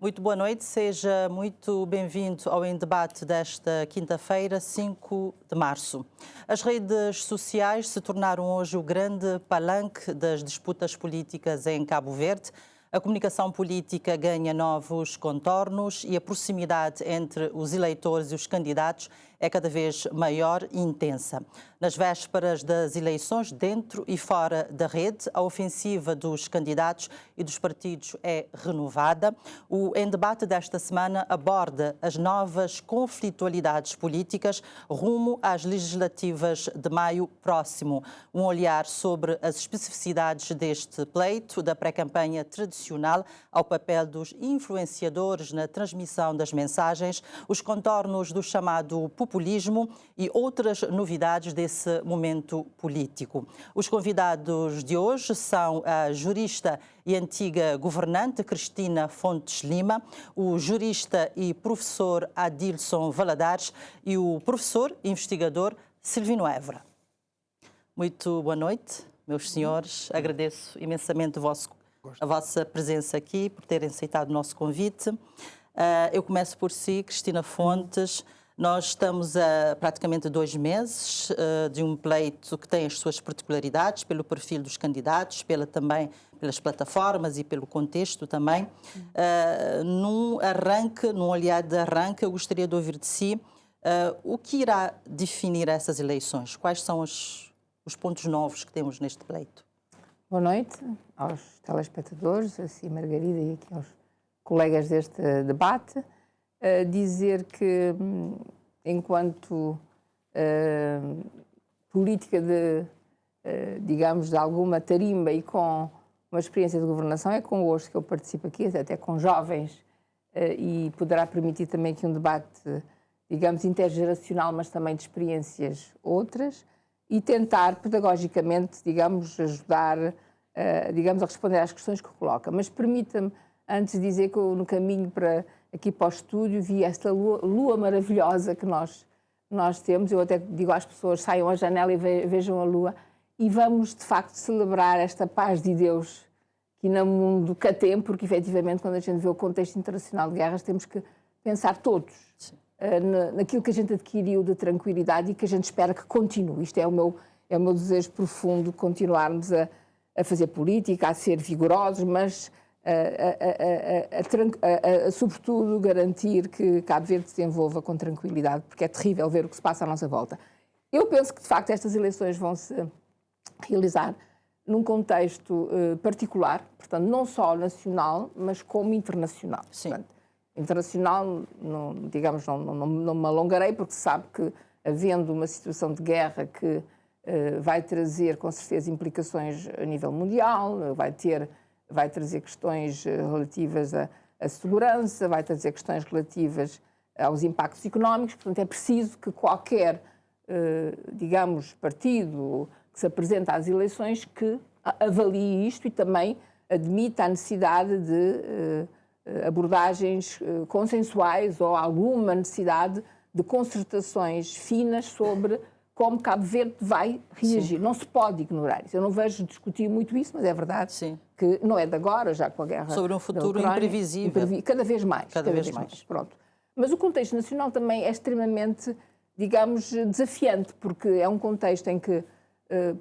Muito boa noite, seja muito bem-vindo ao Em Debate desta quinta-feira, 5 de março. As redes sociais se tornaram hoje o grande palanque das disputas políticas em Cabo Verde. A comunicação política ganha novos contornos e a proximidade entre os eleitores e os candidatos é cada vez maior e intensa. Nas vésperas das eleições, dentro e fora da rede, a ofensiva dos candidatos e dos partidos é renovada. O Em Debate desta semana aborda as novas conflitualidades políticas rumo às legislativas de maio próximo. Um olhar sobre as especificidades deste pleito, da pré-campanha tradicional ao papel dos influenciadores na transmissão das mensagens, os contornos do chamado populismo e outras novidades desse momento político. Os convidados de hoje são a jurista e antiga governante Cristina Fontes Lima, o jurista e professor Adilson Valadares e o professor e investigador Silvino Évora. Muito boa noite, meus senhores. Agradeço imensamente a vossa presença aqui, por terem aceitado o nosso convite. Eu começo por si, Cristina Fontes. Nós estamos a praticamente 2 meses de um pleito que tem as suas particularidades, pelo perfil dos candidatos, também pelas plataformas e pelo contexto também. Num olhar de arranque, eu gostaria de ouvir de si o que irá definir essas eleições? Quais são os pontos novos que temos neste pleito? Boa noite aos telespectadores, assim Margarida e aqui aos colegas deste debate. Dizer que, enquanto política digamos, de alguma tarimba e com uma experiência de governação, é convosco que eu participo aqui, até com jovens, e poderá permitir também que um debate, digamos, intergeracional, mas também de experiências outras, e tentar, pedagogicamente, digamos, ajudar, digamos, a responder às questões que coloca. Mas permita-me, antes de dizer que eu, no caminho aqui para o estúdio, vi esta lua maravilhosa que nós temos. Eu até digo às pessoas, saiam à janela e vejam a lua. E vamos, de facto, celebrar esta paz de Deus que no mundo cá tem, porque, efetivamente, quando a gente vê o contexto internacional de guerras, temos que pensar todos naquilo que a gente adquiriu de tranquilidade e que a gente espera que continue. Isto é o meu desejo profundo, continuarmos a fazer política, a ser vigorosos, mas sobretudo garantir que Cabo Verde se desenvolva com tranquilidade, porque é terrível ver o que se passa à nossa volta. Eu penso que, de facto, estas eleições vão se realizar num contexto particular, portanto, não só nacional, mas como internacional. Sim. Portanto, internacional, digamos, não me alongarei, porque se sabe que, havendo uma situação de guerra que vai trazer, com certeza, implicações a nível mundial, vai trazer questões relativas à segurança, vai trazer questões relativas aos impactos económicos. Portanto, é preciso que qualquer, digamos, partido que se apresenta às eleições que avalie isto e também admita a necessidade de abordagens consensuais ou alguma necessidade de concertações finas sobre como Cabo Verde vai reagir. Sim. Não se pode ignorar isso. Eu não vejo discutir muito isso, mas é verdade. Sim. Que não é de agora, já com a guerra sobre um futuro imprevisível. Cada vez mais. Cada vez mais. Pronto. Mas o contexto nacional também é extremamente, digamos, desafiante, porque é um contexto em que,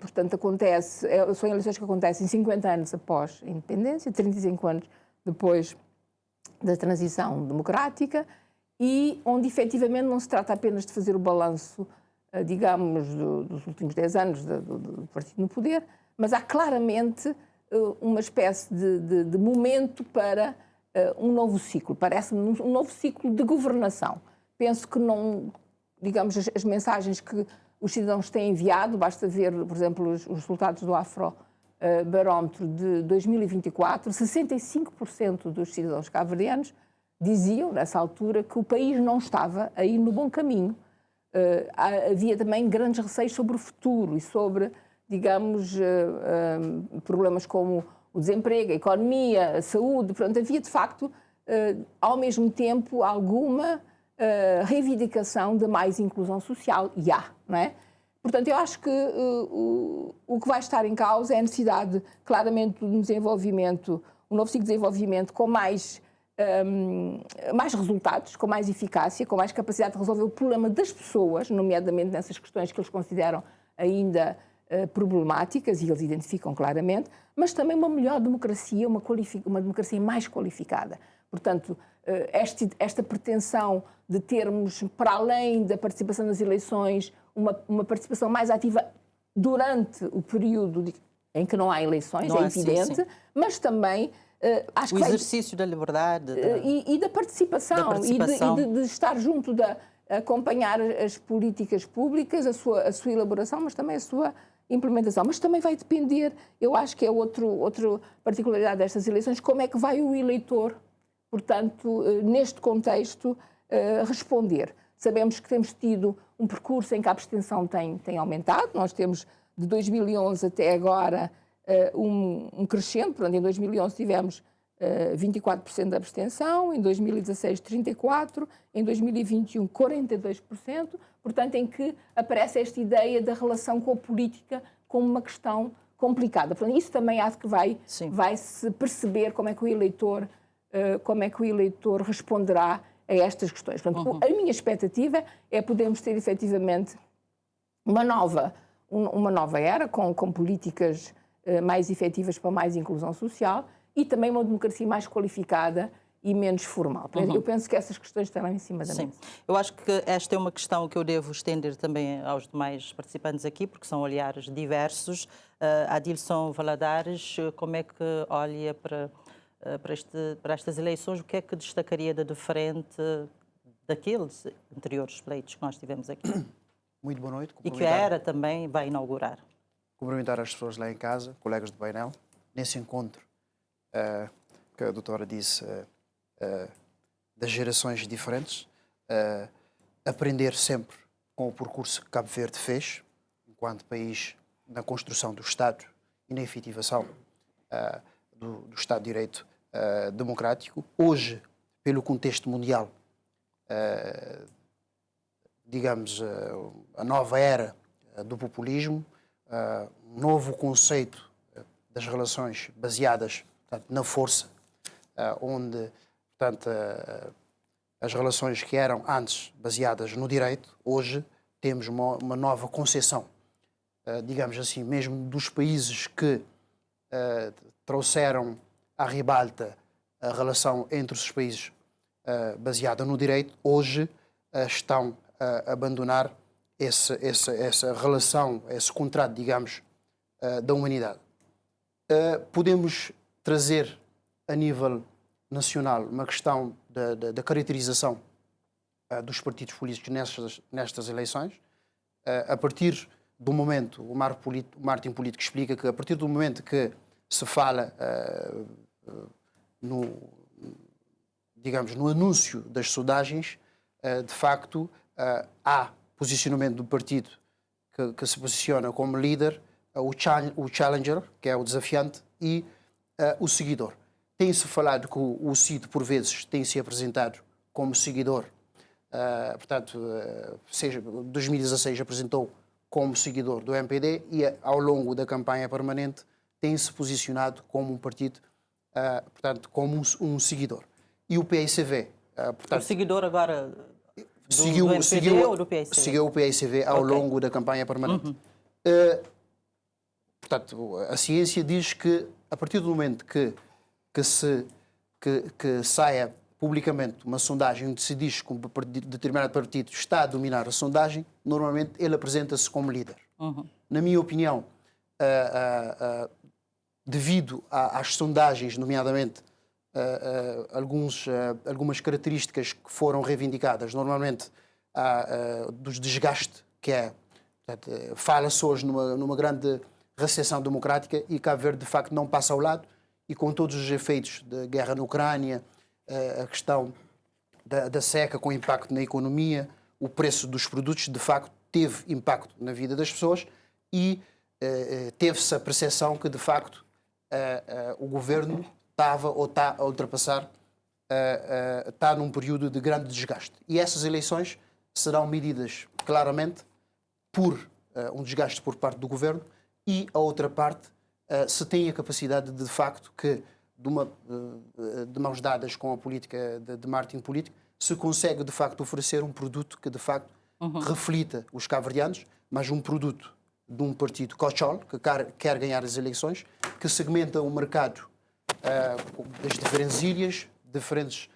portanto, são eleições que acontecem 50 anos após a independência, 35 anos depois da transição democrática, e onde, efetivamente, não se trata apenas de fazer o balanço, digamos, dos últimos 10 anos do partido no poder, mas há claramente uma espécie de momento para um novo ciclo, parece-me um novo ciclo de governação. Penso que não, digamos, as mensagens que os cidadãos têm enviado, basta ver, por exemplo, os resultados do Afrobarómetro de 2024, 65% dos cidadãos cabo-verdianos diziam, nessa altura, que o país não estava a ir no bom caminho. Havia também grandes receios sobre o futuro e sobre, digamos, problemas como o desemprego, a economia, a saúde. Portanto, havia, de facto, ao mesmo tempo, alguma reivindicação de mais inclusão social. E há, não é? Portanto, eu acho que o que vai estar em causa é a necessidade, claramente, de um desenvolvimento, um novo ciclo de desenvolvimento com mais mais resultados, com mais eficácia, com mais capacidade de resolver o problema das pessoas, nomeadamente nessas questões que eles consideram ainda problemáticas, e eles identificam claramente, mas também uma melhor democracia, uma democracia mais qualificada. Portanto, esta pretensão de termos, para além da participação nas eleições, uma participação mais ativa durante o período em que não há eleições, é evidente, mas também acho que o exercício da liberdade e da participação, e de estar junto, de acompanhar as políticas públicas, a sua elaboração, mas também a sua implementação. Mas também vai depender, eu acho que é outra particularidade destas eleições, como é que vai o eleitor, portanto, neste contexto, responder. Sabemos que temos tido um percurso em que a abstenção tem aumentado. Nós temos, de 2011 até agora, um crescente. Portanto, em 2011 tivemos 24% de abstenção, em 2016 34%, em 2021 42%, portanto, em que aparece esta ideia da relação com a política como uma questão complicada. Portanto, isso também acho que vai-se perceber como é que o eleitor responderá a estas questões. Portanto, a minha expectativa é podermos ter efetivamente uma nova era com políticas mais efetivas para mais inclusão social e também uma democracia mais qualificada e menos formal. Eu penso que essas questões estarão em cima da mesa. Eu acho que esta é uma questão que eu devo estender também aos demais participantes aqui, porque são olhares diversos. Adilson Valadares, como é que olha para estas eleições? O que é que destacaria de diferente daqueles anteriores pleitos que nós tivemos aqui? Muito boa noite. E que a ERA também vai inaugurar. Cumprimentar as pessoas lá em casa, colegas do painel, nesse encontro que a doutora disse, das gerações diferentes, aprender sempre com o percurso que Cabo Verde fez, enquanto país, na construção do Estado e na efetivação do Estado de Direito democrático. Hoje, pelo contexto mundial, digamos, a nova era do populismo, um novo conceito das relações baseadas, portanto, na força, onde, portanto, as relações que eram antes baseadas no direito, hoje temos uma nova concepção, digamos assim, mesmo dos países que trouxeram à ribalta a relação entre os países baseada no direito, hoje estão a abandonar essa relação, esse contrato, digamos, da humanidade. Podemos trazer a nível nacional uma questão da caracterização dos partidos políticos nestas eleições. A partir do momento, o marketing político explica que a partir do momento que se fala no anúncio das sondagens, de facto, há posicionamento do partido que se posiciona como líder, o challenger, que é o desafiante, e o seguidor. Tem-se falado que o CID, por vezes, tem-se apresentado como seguidor. Portanto, em 2016 apresentou como seguidor do MPD e, ao longo da campanha permanente, tem-se posicionado como um partido, portanto, como um seguidor. E o PICV... portanto, o seguidor agora do MPD ou do PICV? Seguiu o PICV ao longo da campanha permanente. Portanto, a ciência diz que, a partir do momento que saia publicamente uma sondagem onde se diz que um determinado partido está a dominar a sondagem, normalmente ele apresenta-se como líder. Na minha opinião, devido às sondagens, nomeadamente algumas características que foram reivindicadas, normalmente dos desgastes, que é, fala-se hoje numa grande recessão democrática, e Cabo Verde, de facto, não passa ao lado, e com todos os efeitos da guerra na Ucrânia, a questão da seca com impacto na economia, o preço dos produtos, de facto, teve impacto na vida das pessoas, e teve-se a percepção que, de facto, o governo estava ou está a ultrapassar, está num período de grande desgaste. E essas eleições serão medidas claramente por um desgaste por parte do governo, e a outra parte se tem a capacidade de facto, que de mãos dadas com a política de marketing político, se consegue de facto oferecer um produto que de facto reflita os cabo-verdianos, mas um produto de um partido cochol, que quer ganhar as eleições, que segmenta o mercado das diferentes ilhas, diferentes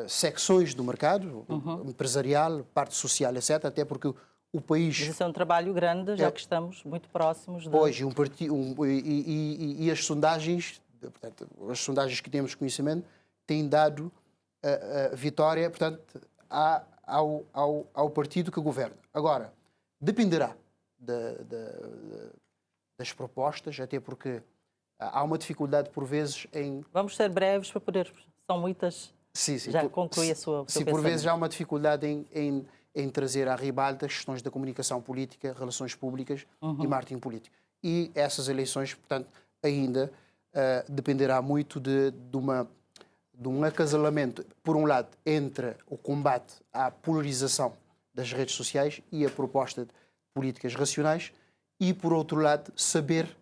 secções do mercado, empresarial, parte social, etc. Até porque o país... Mas isso é um trabalho grande, já que estamos muito próximos de... Hoje, e as sondagens, portanto, as sondagens que temos conhecimento, têm dado a vitória, portanto, ao partido que governa. Agora, dependerá das propostas, até porque há uma dificuldade por vezes em... Vamos ser breves para poder... São muitas... Sim, já conclui a sua... Sim, por vezes há uma dificuldade em trazer à ribalta questões da comunicação política, relações públicas e marketing político. E essas eleições, portanto, ainda dependerá muito de um acasalamento, por um lado, entre o combate à polarização das redes sociais e a proposta de políticas racionais e, por outro lado, saber,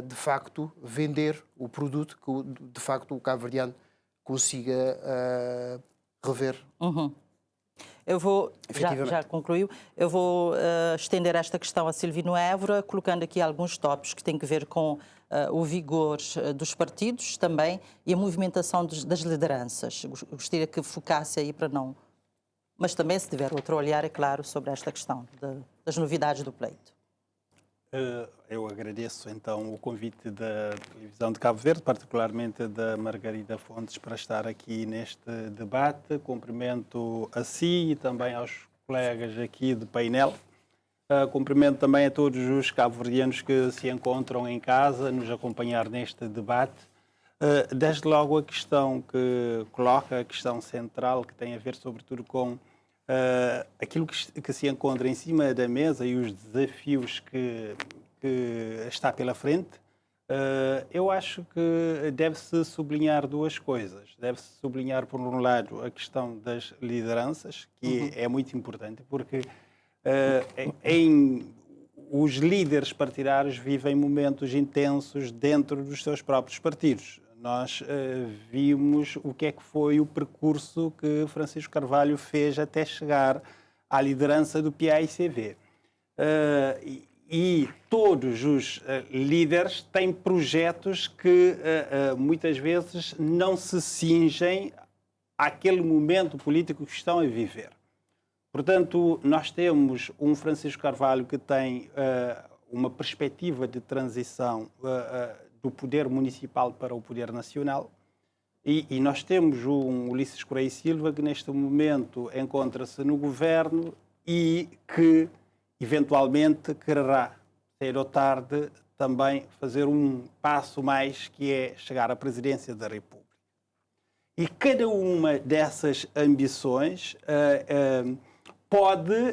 de facto, vender o produto que, de facto, o cabo-verdiano consiga rever. Eu vou, já concluiu, eu vou estender esta questão a Silvino Évora, colocando aqui alguns tópicos que têm a ver com o vigor dos partidos também e a movimentação das lideranças. Gostaria que focasse aí para não... Mas também, se tiver outro olhar, é claro, sobre esta questão das novidades do pleito. Eu agradeço, então, o convite da televisão de Cabo Verde, particularmente da Margarida Fontes, para estar aqui neste debate. Cumprimento a si e também aos colegas aqui de painel. Cumprimento também a todos os cabo-verdianos que se encontram em casa, nos acompanhar neste debate. Desde logo a questão que coloca, a questão central, que tem a ver sobretudo com aquilo que se encontra em cima da mesa e os desafios que está pela frente, eu acho que deve-se sublinhar duas coisas. Deve-se sublinhar, por um lado, a questão das lideranças, que é muito importante, porque os líderes partidários vivem momentos intensos dentro dos seus próprios partidos. Nós vimos o que é que foi o percurso que Francisco Carvalho fez até chegar à liderança do PAICV. E todos os líderes têm projetos que muitas vezes não se cingem àquele momento político que estão a viver. Portanto, nós temos um Francisco Carvalho que tem uma perspectiva de transição do poder municipal para o poder nacional. E nós temos um Ulisses Correia Silva que neste momento encontra-se no governo e que eventualmente quererá, cedo ou tarde, também fazer um passo mais, que é chegar à presidência da República. E cada uma dessas ambições pode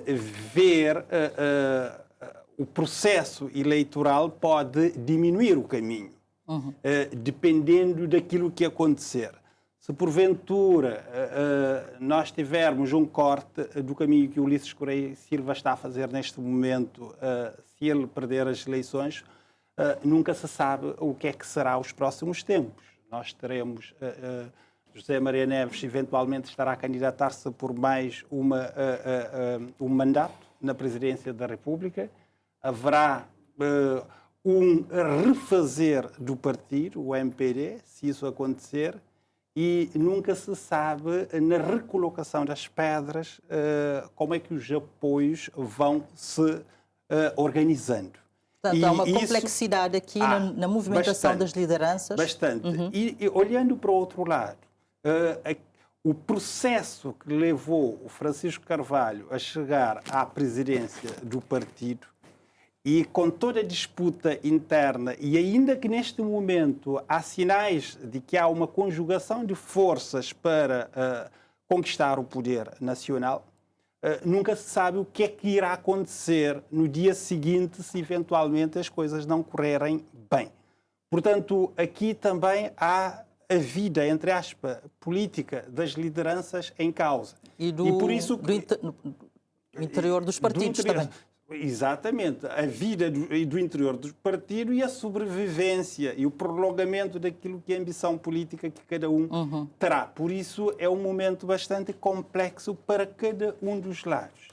ver, o processo eleitoral pode diminuir o caminho. Dependendo daquilo que acontecer. Se porventura nós tivermos um corte do caminho que o Ulisses Correia Silva está a fazer neste momento, se ele perder as eleições, nunca se sabe o que é que será os próximos tempos. Nós teremos José Maria Neves eventualmente estará a candidatar-se por mais um mandato na presidência da República. Haverá um refazer do partido, o MPD, se isso acontecer, e nunca se sabe, na recolocação das pedras, como é que os apoios vão se organizando. Portanto, há uma complexidade aqui na movimentação das lideranças. Bastante. E olhando para o outro lado, o processo que levou o Francisco Carvalho a chegar à presidência do partido, e com toda a disputa interna, e ainda que neste momento há sinais de que há uma conjugação de forças para conquistar o poder nacional, nunca se sabe o que é que irá acontecer no dia seguinte se eventualmente as coisas não correrem bem. Portanto, aqui também há a vida, entre aspas, política das lideranças em causa. E por isso, do interior dos partidos também. Exatamente. A vida do interior do partido e a sobrevivência e o prolongamento daquilo que é a ambição política que cada um terá. Por isso, é um momento bastante complexo para cada um dos lados.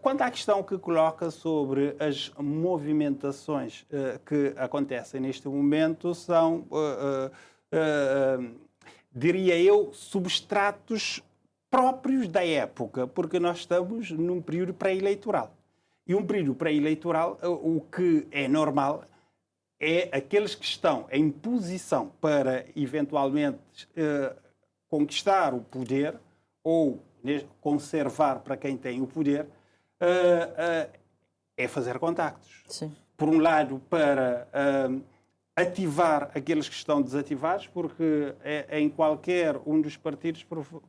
Quanto à questão que coloca sobre as movimentações que acontecem neste momento, são, diria eu, substratos próprios da época, porque nós estamos num período pré-eleitoral. E um período pré-eleitoral, o que é normal é aqueles que estão em posição para, eventualmente, conquistar o poder ou conservar para quem tem o poder, é fazer contactos. Sim. Por um lado, para ativar aqueles que estão desativados, porque em qualquer um dos partidos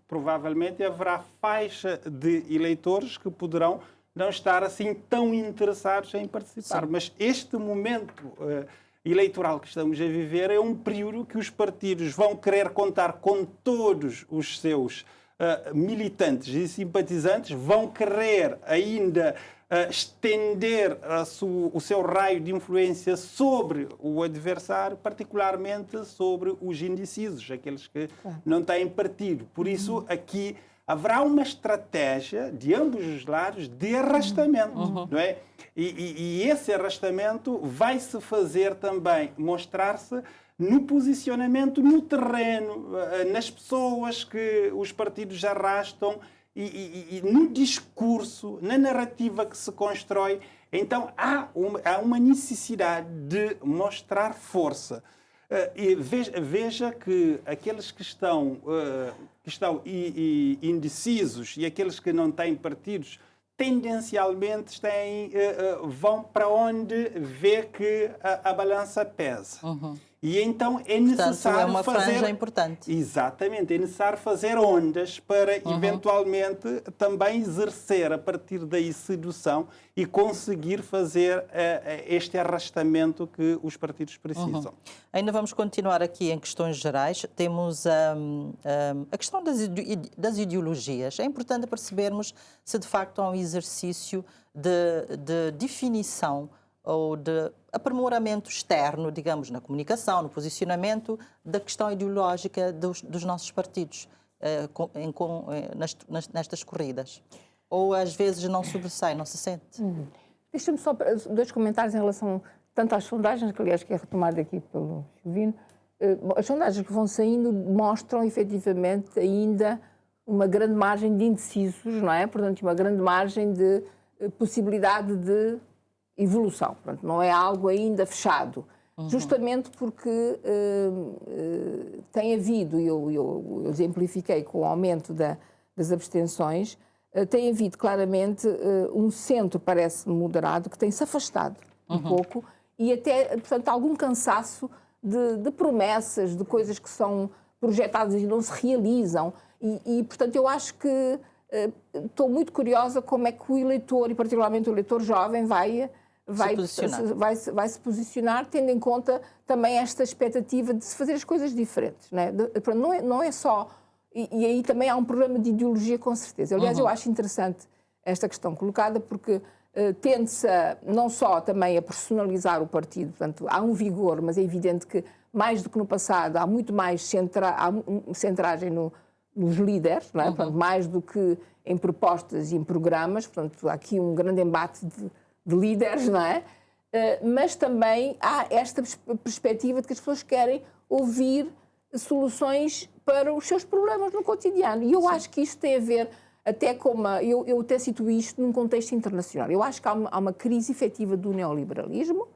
provavelmente haverá faixa de eleitores que poderão não estar assim tão interessados em participar. Sim. Mas este momento eleitoral que estamos a viver é um período que os partidos vão querer contar com todos os seus militantes e simpatizantes, vão querer ainda estender o seu raio de influência sobre o adversário, particularmente sobre os indecisos, aqueles que não têm partido. Por isso, aqui haverá uma estratégia de ambos os lados de arrastamento, não é? E esse arrastamento vai-se fazer também, mostrar-se no posicionamento no terreno, nas pessoas que os partidos arrastam e no discurso, na narrativa que se constrói. Então, há uma necessidade de mostrar força. E veja que aqueles que estão indecisos e aqueles que não têm partidos, tendencialmente vão para onde vê que a balança pesa. E então é necessário é uma franja importante. Exatamente, é necessário fazer ondas para eventualmente também exercer a partir daí sedução e conseguir fazer este arrastamento que os partidos precisam. Ainda vamos continuar aqui em questões gerais. Temos a questão das ideologias. É importante percebermos se de facto há um exercício de definição ou de aprimoramento externo, digamos, na comunicação, no posicionamento da questão ideológica dos nossos partidos nestas corridas. Ou às vezes não sobressai, não se sente? Deixa-me só 2 comentários em relação tanto às sondagens, que aliás que é retomada aqui pelo Jovino. As sondagens que vão saindo mostram efetivamente ainda uma grande margem de indecisos, não é? Portanto, uma grande margem de possibilidade de evolução. Portanto, não é algo ainda fechado. Justamente porque tem havido, eu exemplifiquei com o aumento das abstenções, tem havido claramente um centro, parece moderado, que tem-se afastado um pouco e até, portanto, algum cansaço de promessas, de coisas que são projetadas e não se realizam. E portanto, eu acho que estou muito curiosa como é que o eleitor, e particularmente o eleitor jovem, vai se posicionar, tendo em conta também esta expectativa de se fazer as coisas diferentes. Não é só... E aí também há um problema de ideologia, com certeza. Aliás, eu acho interessante esta questão colocada, porque tende-se não só também a personalizar o partido, portanto, há um vigor, mas é evidente que, mais do que no passado, há muito mais centragem nos líderes, não é? Portanto, mais do que em propostas e em programas. Portanto, há aqui um grande embate de líderes, não é? Mas também há esta perspectiva de que as pessoas querem ouvir soluções para os seus problemas no cotidiano. E eu acho que isto tem a ver até com eu até situo isto num contexto internacional. Eu acho que há uma crise efetiva do neoliberalismo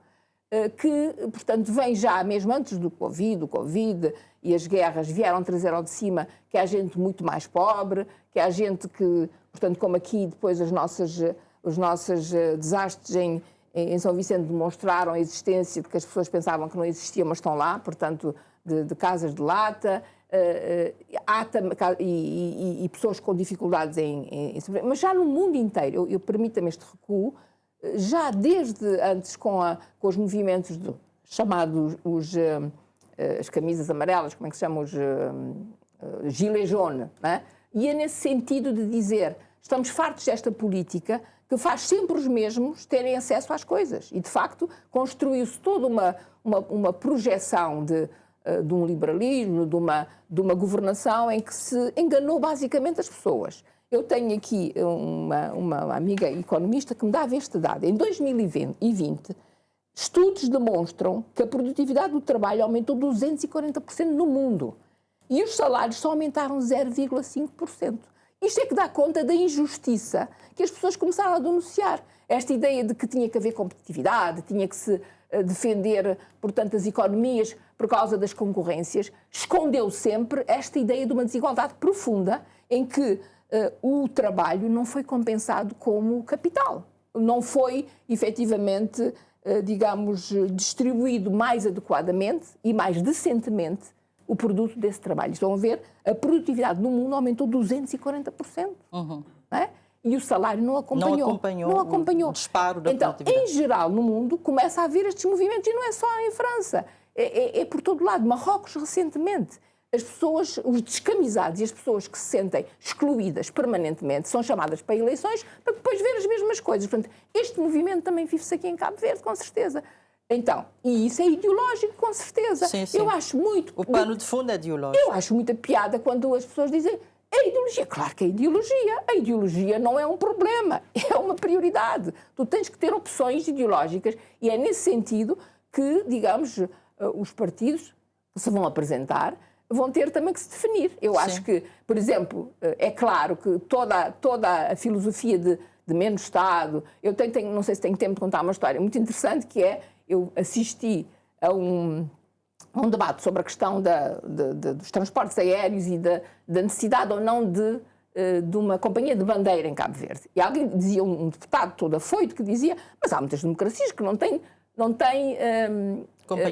que, portanto, vem já mesmo antes do Covid. O Covid e as guerras vieram trazer ao de cima que há gente muito mais pobre, que há gente que, portanto, como aqui depois os nossos desastres em São Vicente demonstraram a existência de que as pessoas pensavam que não existiam, mas estão lá, portanto, de casas de lata, e pessoas com dificuldades mas já no mundo inteiro, eu permita-me este recuo, já desde antes com os movimentos chamados as camisas amarelas, como é que se chama, os gilets jaunes, não é? E é nesse sentido de dizer, estamos fartos desta política, que faz sempre os mesmos terem acesso às coisas. E, de facto, construiu-se toda uma projeção de um liberalismo, de uma governação em que se enganou basicamente as pessoas. Eu tenho aqui uma amiga economista que me dava este dado. Em 2020, estudos demonstram que a produtividade do trabalho aumentou 240% no mundo e os salários só aumentaram 0,5%. Isto é que dá conta da injustiça que as pessoas começaram a denunciar. Esta ideia de que tinha que haver competitividade, tinha que se defender, portanto, as economias por causa das concorrências, escondeu sempre esta ideia de uma desigualdade profunda em que o trabalho não foi compensado como capital. Não foi, efetivamente, digamos, distribuído mais adequadamente e mais decentemente o produto desse trabalho. Estão a ver? A produtividade no mundo aumentou 240%. Não é? E o salário não acompanhou. O disparo da então, produtividade. em geral, no mundo, começa a haver estes movimentos, e não é só em França, é por todo lado. Marrocos, recentemente, as pessoas, os descamisados e as pessoas que se sentem excluídas permanentemente são chamadas para eleições para depois ver as mesmas coisas. Portanto, este movimento também vive-se aqui em Cabo Verde, com certeza. Então, e isso é ideológico, com certeza. Sim. Eu acho muito... O pano de fundo é ideológico. Eu acho muita piada quando as pessoas dizem a ideologia. Claro que é ideologia. A ideologia não é um problema, é uma prioridade. Tu tens que ter opções ideológicas e é nesse sentido que, digamos, os partidos que se vão apresentar vão ter também que se definir. Eu acho que, por exemplo, é claro que toda a filosofia de menos Estado... Eu não sei se tenho tempo de contar uma história muito interessante, que é, eu assisti a um debate sobre a questão dos transportes aéreos e da necessidade ou não de uma companhia de bandeira em Cabo Verde. E alguém dizia, um deputado todo afoito, que dizia, mas há muitas democracias que não têm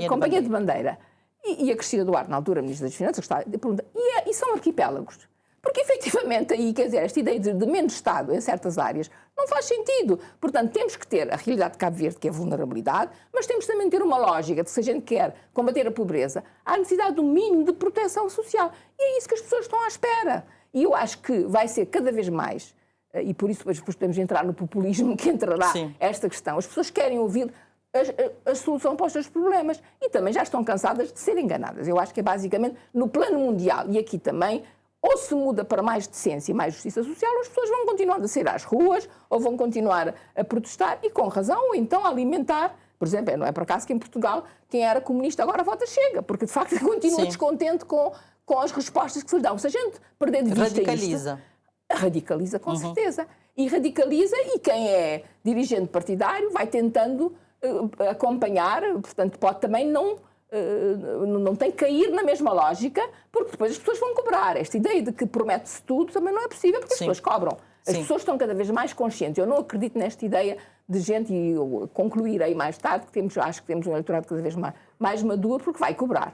companhia de bandeira. E a Cristina Duarte, na altura, Ministra das Finanças, pergunta, e são arquipélagos? Porque, efetivamente, aí, quer dizer, esta ideia de menos Estado em certas áreas não faz sentido. Portanto, temos que ter a realidade de Cabo Verde, que é a vulnerabilidade, mas temos também de ter uma lógica de que, se a gente quer combater a pobreza, há necessidade de um mínimo de proteção social. E é isso que as pessoas estão à espera. E eu acho que vai ser cada vez mais, e por isso depois podemos entrar no populismo, que entrará esta questão. As pessoas querem ouvir a solução para os seus problemas e também já estão cansadas de ser enganadas. Eu acho que é basicamente no plano mundial e aqui também, ou se muda para mais decência e mais justiça social, as pessoas vão continuar a sair às ruas ou vão continuar a protestar e com razão, ou então a alimentar. Por exemplo, não é por acaso que em Portugal quem era comunista agora vota Chega, porque de facto continua descontente com as respostas que se lhe dão. Se a gente perder de vista radicaliza com certeza. E radicaliza, e quem é dirigente partidário vai tentando acompanhar, portanto pode também não tem que cair na mesma lógica, porque depois as pessoas vão cobrar. Esta ideia de que promete-se tudo também não é possível, porque as pessoas cobram. As pessoas estão cada vez mais conscientes. Eu não acredito nesta ideia de gente, e eu concluirei mais tarde, que acho que temos um eleitorado cada vez mais maduro, porque vai cobrar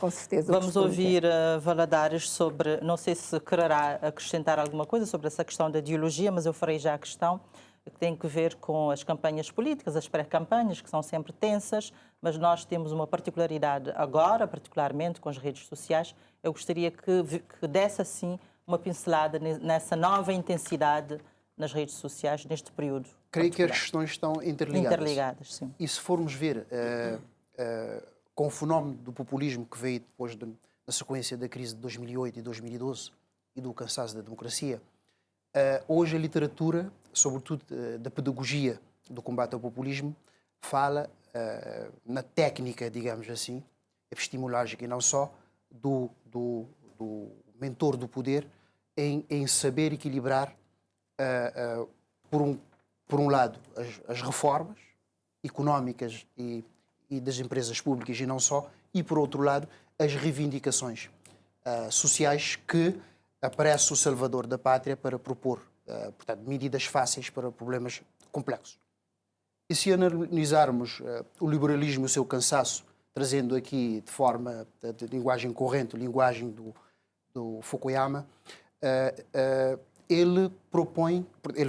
com certeza. Vamos ouvir Valadares sobre, não sei se quererá acrescentar alguma coisa sobre essa questão da ideologia, mas eu farei já a questão que tem que ver com as campanhas políticas, as pré-campanhas, que são sempre tensas, mas nós temos uma particularidade agora, particularmente com as redes sociais. Eu gostaria que desse, assim, uma pincelada nessa nova intensidade nas redes sociais, neste período. Creio que as questões estão interligadas. Sim. E se formos ver, com o fenómeno do populismo que veio depois na sequência da crise de 2008 e 2012 e do cansaço da democracia, hoje a literatura, sobretudo da pedagogia do combate ao populismo, fala na técnica, digamos assim, epistemológica e não só, do mentor do poder, em saber equilibrar, por um lado, as reformas económicas e das empresas públicas e não só, e por outro lado, as reivindicações sociais que aparece o salvador da pátria para propor, portanto, medidas fáceis para problemas complexos. E se analisarmos o liberalismo e o seu cansaço, trazendo aqui de forma de linguagem corrente, linguagem do Fukuyama, ele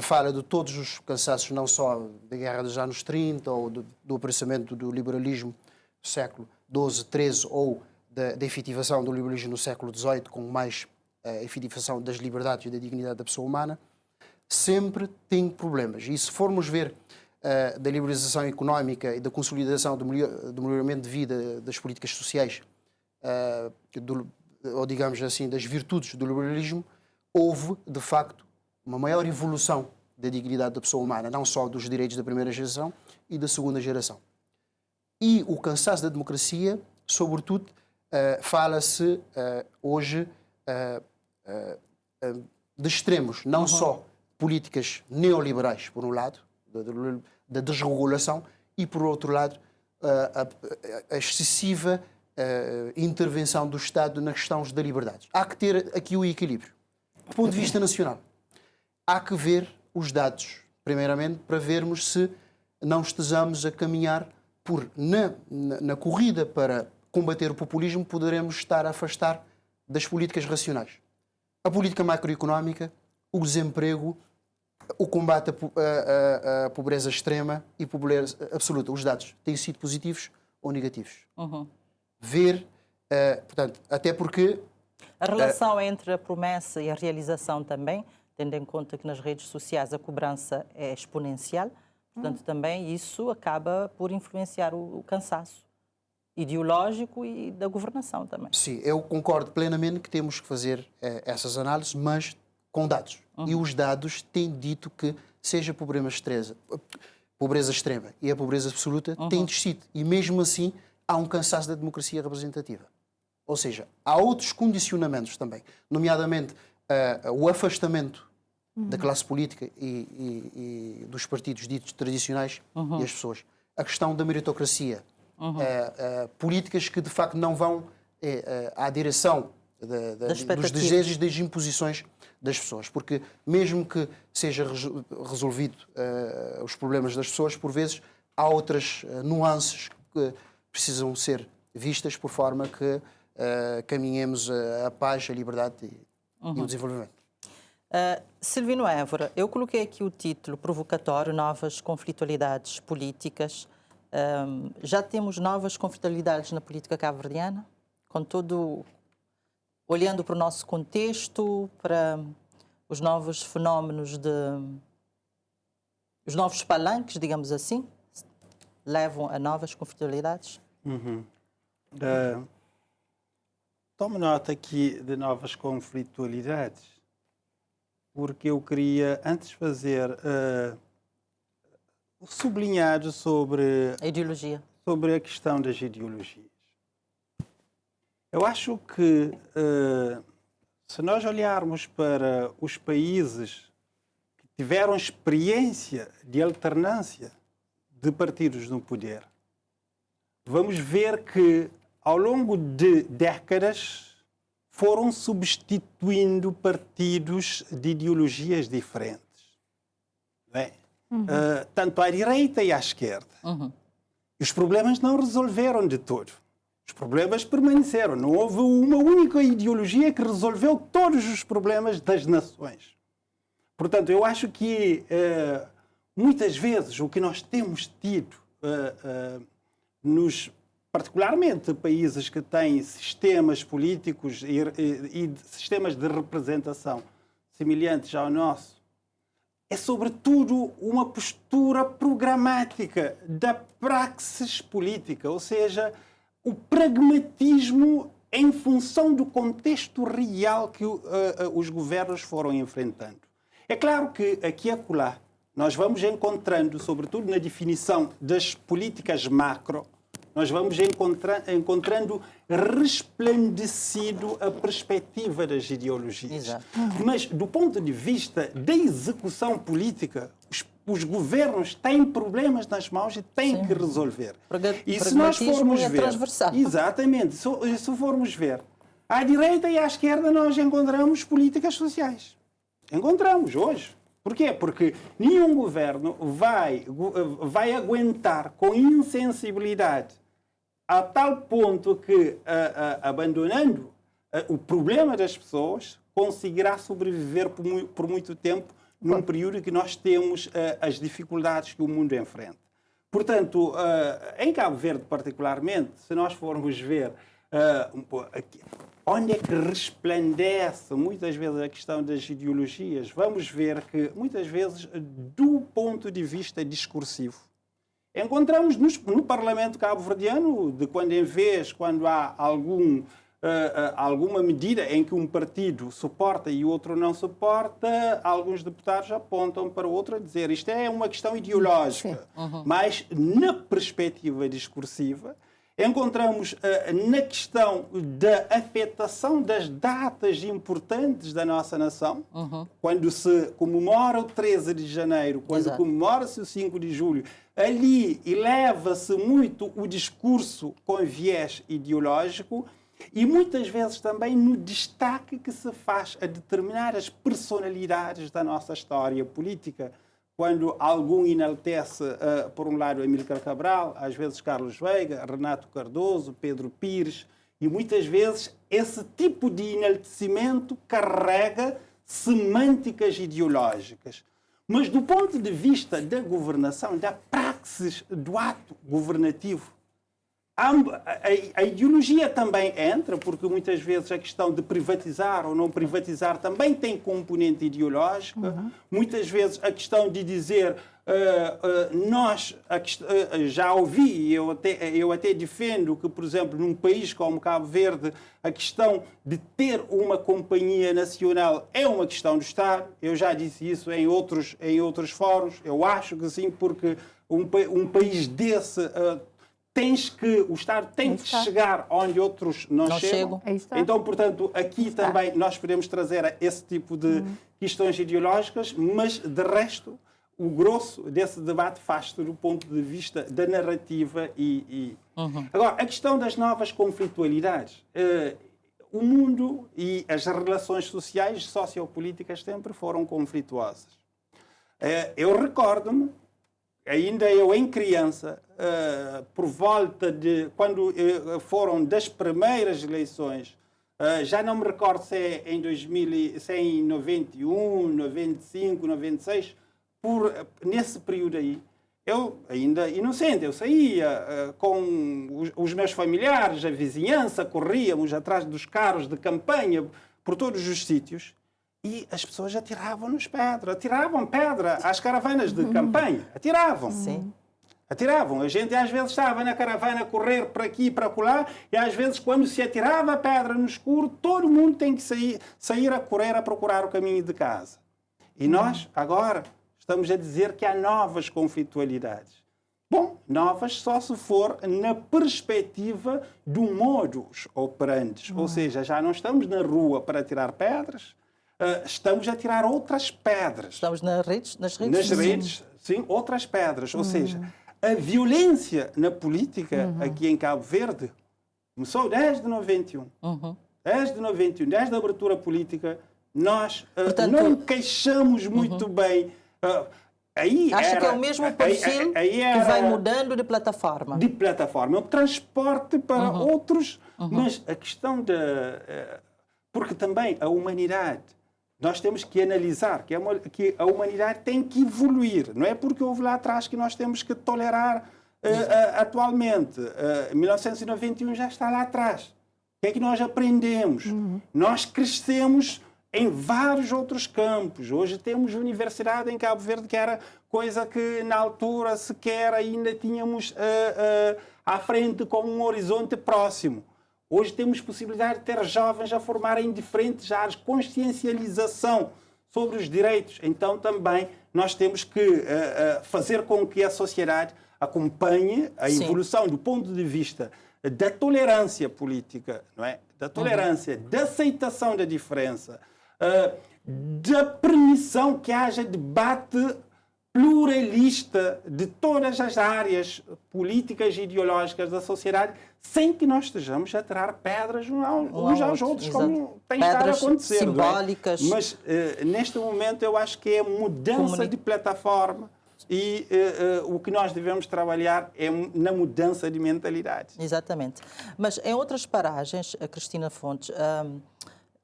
fala de todos os cansaços, não só da guerra dos anos 30 ou do aparecimento do liberalismo do século XII, XIII ou da efetivação do liberalismo no século XVIII, com mais a efetivação das liberdades e da dignidade da pessoa humana, sempre tem problemas. E se formos ver da liberalização económica e da consolidação do melhoramento de vida das políticas sociais, ou digamos assim, das virtudes do liberalismo, houve, de facto, uma maior evolução da dignidade da pessoa humana, não só dos direitos da primeira geração e da segunda geração. E o cansaço da democracia, sobretudo, fala-se hoje de extremos, não só políticas neoliberais, por um lado, da desregulação, e, por outro lado, a excessiva intervenção do Estado nas questões da liberdade. Há que ter aqui o equilíbrio. Do ponto de vista nacional, há que ver os dados, primeiramente, para vermos se não estejamos a caminhar na corrida para combater o populismo, poderemos estar a afastar das políticas racionais. A política macroeconómica, o desemprego, o combate à pobreza extrema e pobreza absoluta. Os dados têm sido positivos ou negativos. Ver, portanto, até porque... A relação entre a promessa e a realização também, tendo em conta que nas redes sociais a cobrança é exponencial, portanto, também isso acaba por influenciar o cansaço ideológico e da governação também. Sim, eu concordo plenamente que temos que fazer essas análises, mas com dados. E os dados têm dito que, seja a pobreza extrema e a pobreza absoluta, têm descido. E mesmo assim, há um cansaço da democracia representativa. Ou seja, há outros condicionamentos também, nomeadamente o afastamento da classe política e dos partidos ditos tradicionais e as pessoas. A questão da meritocracia. Políticas que, de facto, não vão à direção dos desejos e das imposições das pessoas. Porque, mesmo que seja resolvido os problemas das pessoas, por vezes, há outras nuances que precisam ser vistas por forma que caminhemos a paz, a liberdade e o desenvolvimento. Silvino Évora, eu coloquei aqui o título provocatório, Novas Conflitualidades Políticas. Já temos novas conflitualidades na política cabo-verdiana? Olhando para o nosso contexto, para os novos fenómenos os novos palanques, digamos assim, levam a novas conflitualidades? Tomo nota aqui de novas conflitualidades, porque eu queria antes fazer sublinhado sobre a ideologia, sobre a questão das ideologias. Eu acho que se nós olharmos para os países que tiveram experiência de alternância de partidos no poder, vamos ver que ao longo de décadas foram substituindo partidos de ideologias diferentes. Bem, tanto à direita e à esquerda. E os problemas não resolveram de todo. Os problemas permaneceram. Não houve uma única ideologia que resolveu todos os problemas das nações. Portanto, eu acho que muitas vezes o que nós temos tido, particularmente países que têm sistemas políticos e sistemas de representação semelhantes ao nosso, é, sobretudo, uma postura programática da praxis política, ou seja, o pragmatismo em função do contexto real que os governos foram enfrentando. É claro que aqui e acolá nós vamos encontrando, sobretudo na definição das políticas macro, nós vamos encontrando resplandecido a perspectiva das ideologias. Exato. Mas, do ponto de vista da execução política, os governos têm problemas nas mãos e têm que resolver. E se nós formos ver, exatamente, se formos ver, à direita e à esquerda nós encontramos políticas sociais. Encontramos hoje. Porquê? Porque nenhum governo vai aguentar com insensibilidade a tal ponto que, abandonando o problema das pessoas, conseguirá sobreviver por muito tempo num período que nós temos as dificuldades que o mundo enfrenta. Portanto, em Cabo Verde particularmente, se nós formos ver onde é que resplandece muitas vezes a questão das ideologias? Vamos ver que muitas vezes, do ponto de vista discursivo, encontramos no Parlamento cabo-verdiano, de quando em vez, quando há alguma medida em que um partido suporta e o outro não suporta, alguns deputados apontam para o outro a dizer isto é uma questão ideológica. Mas, na perspectiva discursiva, encontramos na questão da afetação das datas importantes da nossa nação, quando se comemora o 13 de janeiro, quando comemora-se o 5 de julho, ali eleva-se muito o discurso com viés ideológico e muitas vezes também no destaque que se faz a determinadas personalidades da nossa história política. Quando algum enaltece, por um lado, Amílcar Cabral, às vezes Carlos Veiga, Renato Cardoso, Pedro Pires, e muitas vezes esse tipo de enaltecimento carrega semânticas ideológicas. Mas do ponto de vista da governação, da praxis do ato governativo, a ideologia também entra, porque muitas vezes a questão de privatizar ou não privatizar também tem componente ideológica. Muitas vezes a questão de dizer já ouvi, eu até defendo que, por exemplo, num país como Cabo Verde, a questão de ter uma companhia nacional é uma questão do Estado. Eu já disse isso em outros fóruns. Eu acho que sim, porque um país desse... o Estado tem que chegar onde outros não chegam. Então, portanto, aqui também nós podemos trazer esse tipo de questões ideológicas, mas, de resto, o grosso desse debate faz-se do ponto de vista da narrativa. Agora, a questão das novas conflitualidades. O mundo e as relações sociais, sociopolíticas, sempre foram conflituosas. Eu recordo-me, ainda eu em criança, por volta de quando foram das primeiras eleições, já não me recordo se é em 91, 95, 96, nesse período aí, eu ainda inocente, eu saía com os meus familiares, a vizinhança, corríamos atrás dos carros de campanha por todos os sítios. E as pessoas atiravam-nos pedra, às caravanas de campanha, atiravam. Sim. Atiravam. A gente às vezes estava na caravana a correr para aqui e para acolá, e às vezes quando se atirava a pedra no escuro, todo mundo tem que sair a correr a procurar o caminho de casa. E nós, agora, estamos a dizer que há novas conflitualidades. Bom, novas só se for na perspectiva do modus operandi. Ou seja, já não estamos na rua para tirar pedras, estamos a tirar outras pedras. Estamos nas redes? Nas redes, sim, outras pedras. Ou seja, a violência na política aqui em Cabo Verde começou desde 91. Desde a abertura política, nós não queixamos muito bem. Acho que é o mesmo perfil que vai mudando de plataforma. De plataforma. É um transporte para outros. Mas a questão porque também a humanidade, nós temos que analisar que a humanidade tem que evoluir. Não é porque houve lá atrás que nós temos que tolerar atualmente. 1991 já está lá atrás. O que é que nós aprendemos? Nós crescemos em vários outros campos. Hoje temos universidade em Cabo Verde, que era coisa que na altura sequer ainda tínhamos à frente como um horizonte próximo. Hoje temos possibilidade de ter jovens a formarem em diferentes áreas, consciencialização sobre os direitos. Então também nós temos que fazer com que a sociedade acompanhe a evolução do ponto de vista da tolerância política, não é? Da tolerância, da aceitação da diferença, da permissão que haja debate pluralista de todas as áreas políticas e ideológicas da sociedade, sem que nós estejamos a tirar pedras uns aos outros, como tem estado a acontecer. Simbólicas. Não é? Mas, neste momento, eu acho que é mudança de plataforma e o que nós devemos trabalhar é na mudança de mentalidade. Exatamente. Mas em outras paragens, Cristina Fontes,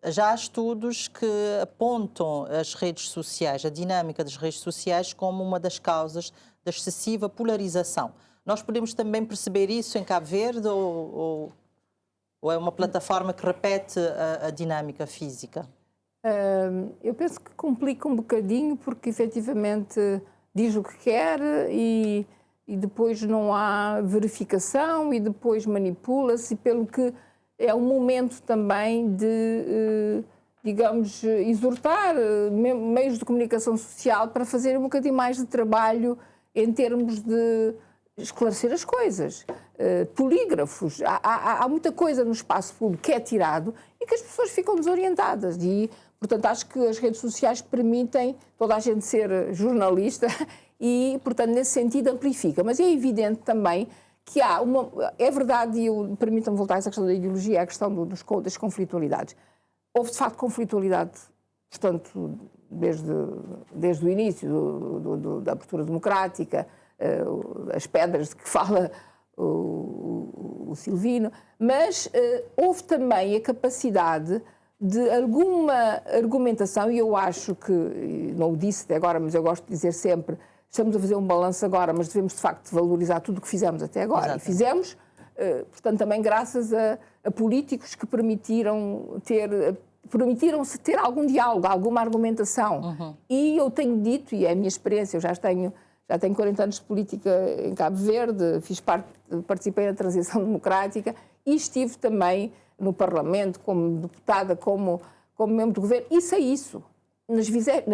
já há estudos que apontam as redes sociais, a dinâmica das redes sociais, como uma das causas da excessiva polarização. Nós podemos também perceber isso em Cabo Verde ou Ou é uma plataforma que repete a dinâmica física? Eu penso que complica um bocadinho, porque efetivamente diz o que quer e depois não há verificação e depois manipula-se, pelo que é um momento também de, digamos, exortar meios de comunicação social para fazer um bocadinho mais de trabalho em termos de esclarecer as coisas. Polígrafos, há muita coisa no espaço público que é tirado e que as pessoas ficam desorientadas e, portanto, acho que as redes sociais permitem toda a gente ser jornalista e, portanto, nesse sentido amplifica. Mas é evidente também que há uma... É verdade, e permitam-me voltar a essa questão da ideologia, a questão das conflitualidades. Houve, de facto, conflitualidade, portanto, desde o início da abertura democrática, as pedras de que fala o Silvino, mas houve também a capacidade de alguma argumentação, e eu acho que, não o disse até agora, mas eu gosto de dizer sempre, estamos a fazer um balanço agora, mas devemos de facto valorizar tudo o que fizemos até agora. Exato. E fizemos, portanto, também graças a políticos que permitiram-se ter algum diálogo, alguma argumentação. Uhum. E eu tenho dito, e é a minha experiência, eu já tenho 40 anos de política em Cabo Verde, participei na transição democrática e estive também no Parlamento como deputada, como membro do governo, e sei isso. Na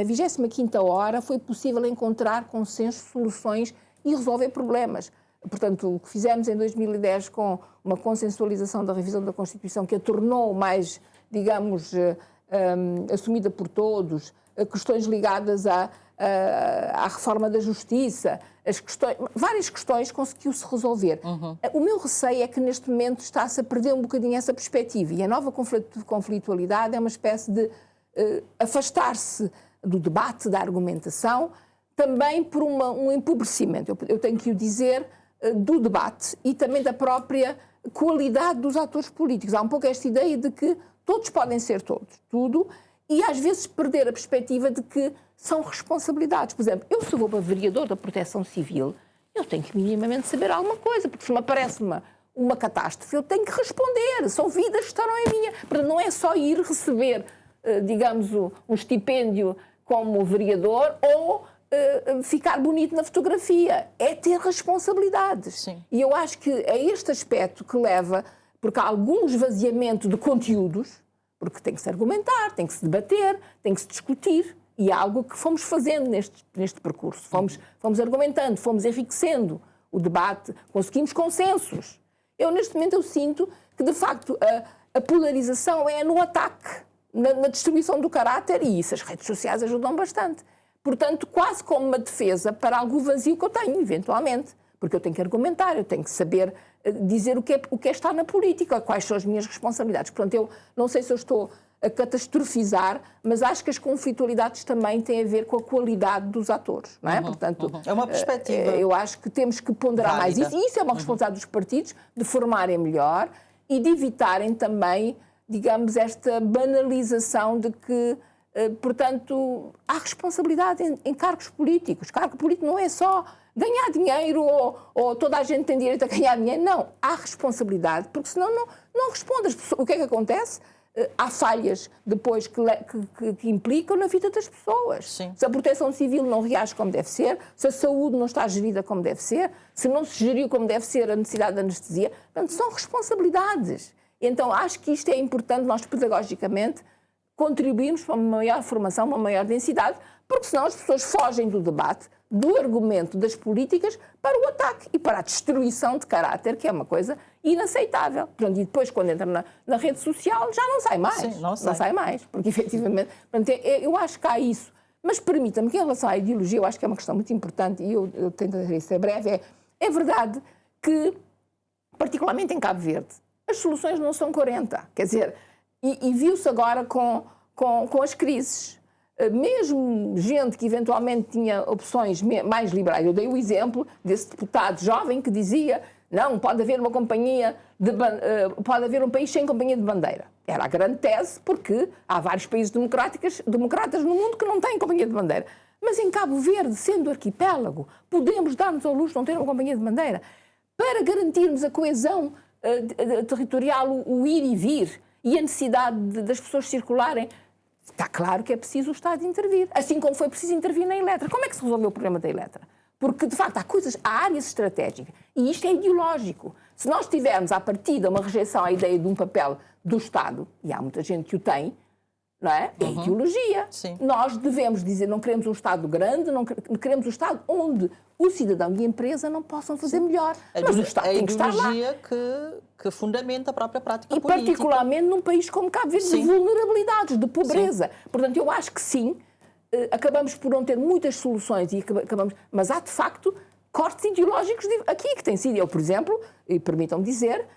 25ª hora foi possível encontrar consenso, soluções e resolver problemas. Portanto, o que fizemos em 2010 com uma consensualização da revisão da Constituição, que a tornou mais, digamos, assumida por todos, questões ligadas à reforma da justiça, várias questões conseguiu-se resolver. Uhum. O meu receio é que neste momento está-se a perder um bocadinho essa perspectiva e a nova conflitualidade é uma espécie de afastar-se do debate, da argumentação, também por um empobrecimento, eu tenho que o dizer, do debate e também da própria qualidade dos atores políticos. Há um pouco esta ideia de que todos podem ser tudo, e às vezes perder a perspectiva de que são responsabilidades. Por exemplo, eu se vou para vereador da Proteção Civil, eu tenho que minimamente saber alguma coisa, porque se me aparece uma catástrofe, eu tenho que responder, são vidas que estarão em minha... Portanto, não é só ir receber, digamos, um estipêndio como vereador ou ficar bonito na fotografia, é ter responsabilidades. Sim. E eu acho que é este aspecto que leva, porque há algum esvaziamento de conteúdos, porque tem que se argumentar, tem que se debater, tem que se discutir. E é algo que fomos fazendo neste percurso. Fomos argumentando, fomos enriquecendo o debate, conseguimos consensos. Neste momento, eu sinto que, de facto, a polarização é no ataque, na destruição do caráter, e isso as redes sociais ajudam bastante. Portanto, quase como uma defesa para algo vazio que eu tenho, eventualmente. Porque eu tenho que argumentar, eu tenho que saber dizer o que é estar na política, quais são as minhas responsabilidades. Portanto, eu não sei se eu estou a catastrofizar, mas acho que as conflitualidades também têm a ver com a qualidade dos atores, não é? Portanto, é uma perspectiva. Eu acho que temos que ponderar válida. Mais isso, e isso é uma responsabilidade dos partidos, de formarem melhor e de evitarem também, digamos, esta banalização de que, portanto, há responsabilidade em cargos políticos. Cargo político não é só ganhar dinheiro ou toda a gente tem direito a ganhar dinheiro. Não, há responsabilidade, porque senão não responde. O que é que acontece? Há falhas depois que implicam na vida das pessoas. Sim. Se a Proteção Civil não reage como deve ser, se a saúde não está gerida como deve ser, se não se geriu como deve ser a necessidade de anestesia, portanto, são responsabilidades. Então, acho que isto é importante, nós pedagogicamente contribuirmos para uma maior formação, uma maior densidade, porque senão as pessoas fogem do debate, do argumento das políticas para o ataque e para a destruição de caráter, que é uma coisa inaceitável. Portanto, e depois, quando entra na rede social, já não sai mais. Sim, não sai mais, porque efetivamente... Portanto, eu acho que há isso. Mas permita-me que em relação à ideologia, eu acho que é uma questão muito importante, e eu tento dizer isso em breve, é verdade que, particularmente em Cabo Verde, as soluções não são 40. Quer dizer, e viu-se agora com as crises. Mesmo gente que eventualmente tinha opções mais liberais. Eu dei o exemplo desse deputado jovem que dizia não, pode haver uma companhia pode haver um país sem companhia de bandeira. Era a grande tese, porque há vários países democratas no mundo que não têm companhia de bandeira. Mas em Cabo Verde, sendo arquipélago, podemos dar-nos ao luxo de não ter uma companhia de bandeira. Para garantirmos a coesão territorial, o ir e vir, e a necessidade das pessoas circularem, está claro que é preciso o Estado intervir. Assim como foi preciso intervir na Eletra. Como é que se resolveu o problema da Eletra? Porque, de facto, há áreas estratégicas. E isto é ideológico. Se nós tivermos, à partida, uma rejeição à ideia de um papel do Estado, e há muita gente que o tem, não é? É ideologia. Sim. Nós devemos dizer, não queremos um Estado grande, não queremos um Estado onde o cidadão e a empresa não possam fazer melhor. Mas o Estado tem que estar lá. É a ideologia que fundamenta a própria prática E política. particularmente num país como Cabo Verde, de vulnerabilidades, de pobreza. Portanto, eu acho que sim, acabamos por não ter muitas soluções, mas há, de facto, cortes ideológicos aqui que têm sido. Eu, por exemplo, e permitam-me dizer,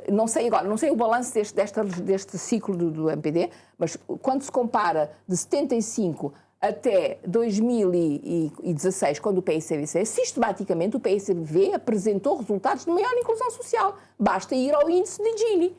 não sei o balanço deste ciclo do MPD, mas quando se compara de 75 até 2016, quando o PICV, sistematicamente o PICV apresentou resultados de maior inclusão social. Basta ir ao índice de Gini.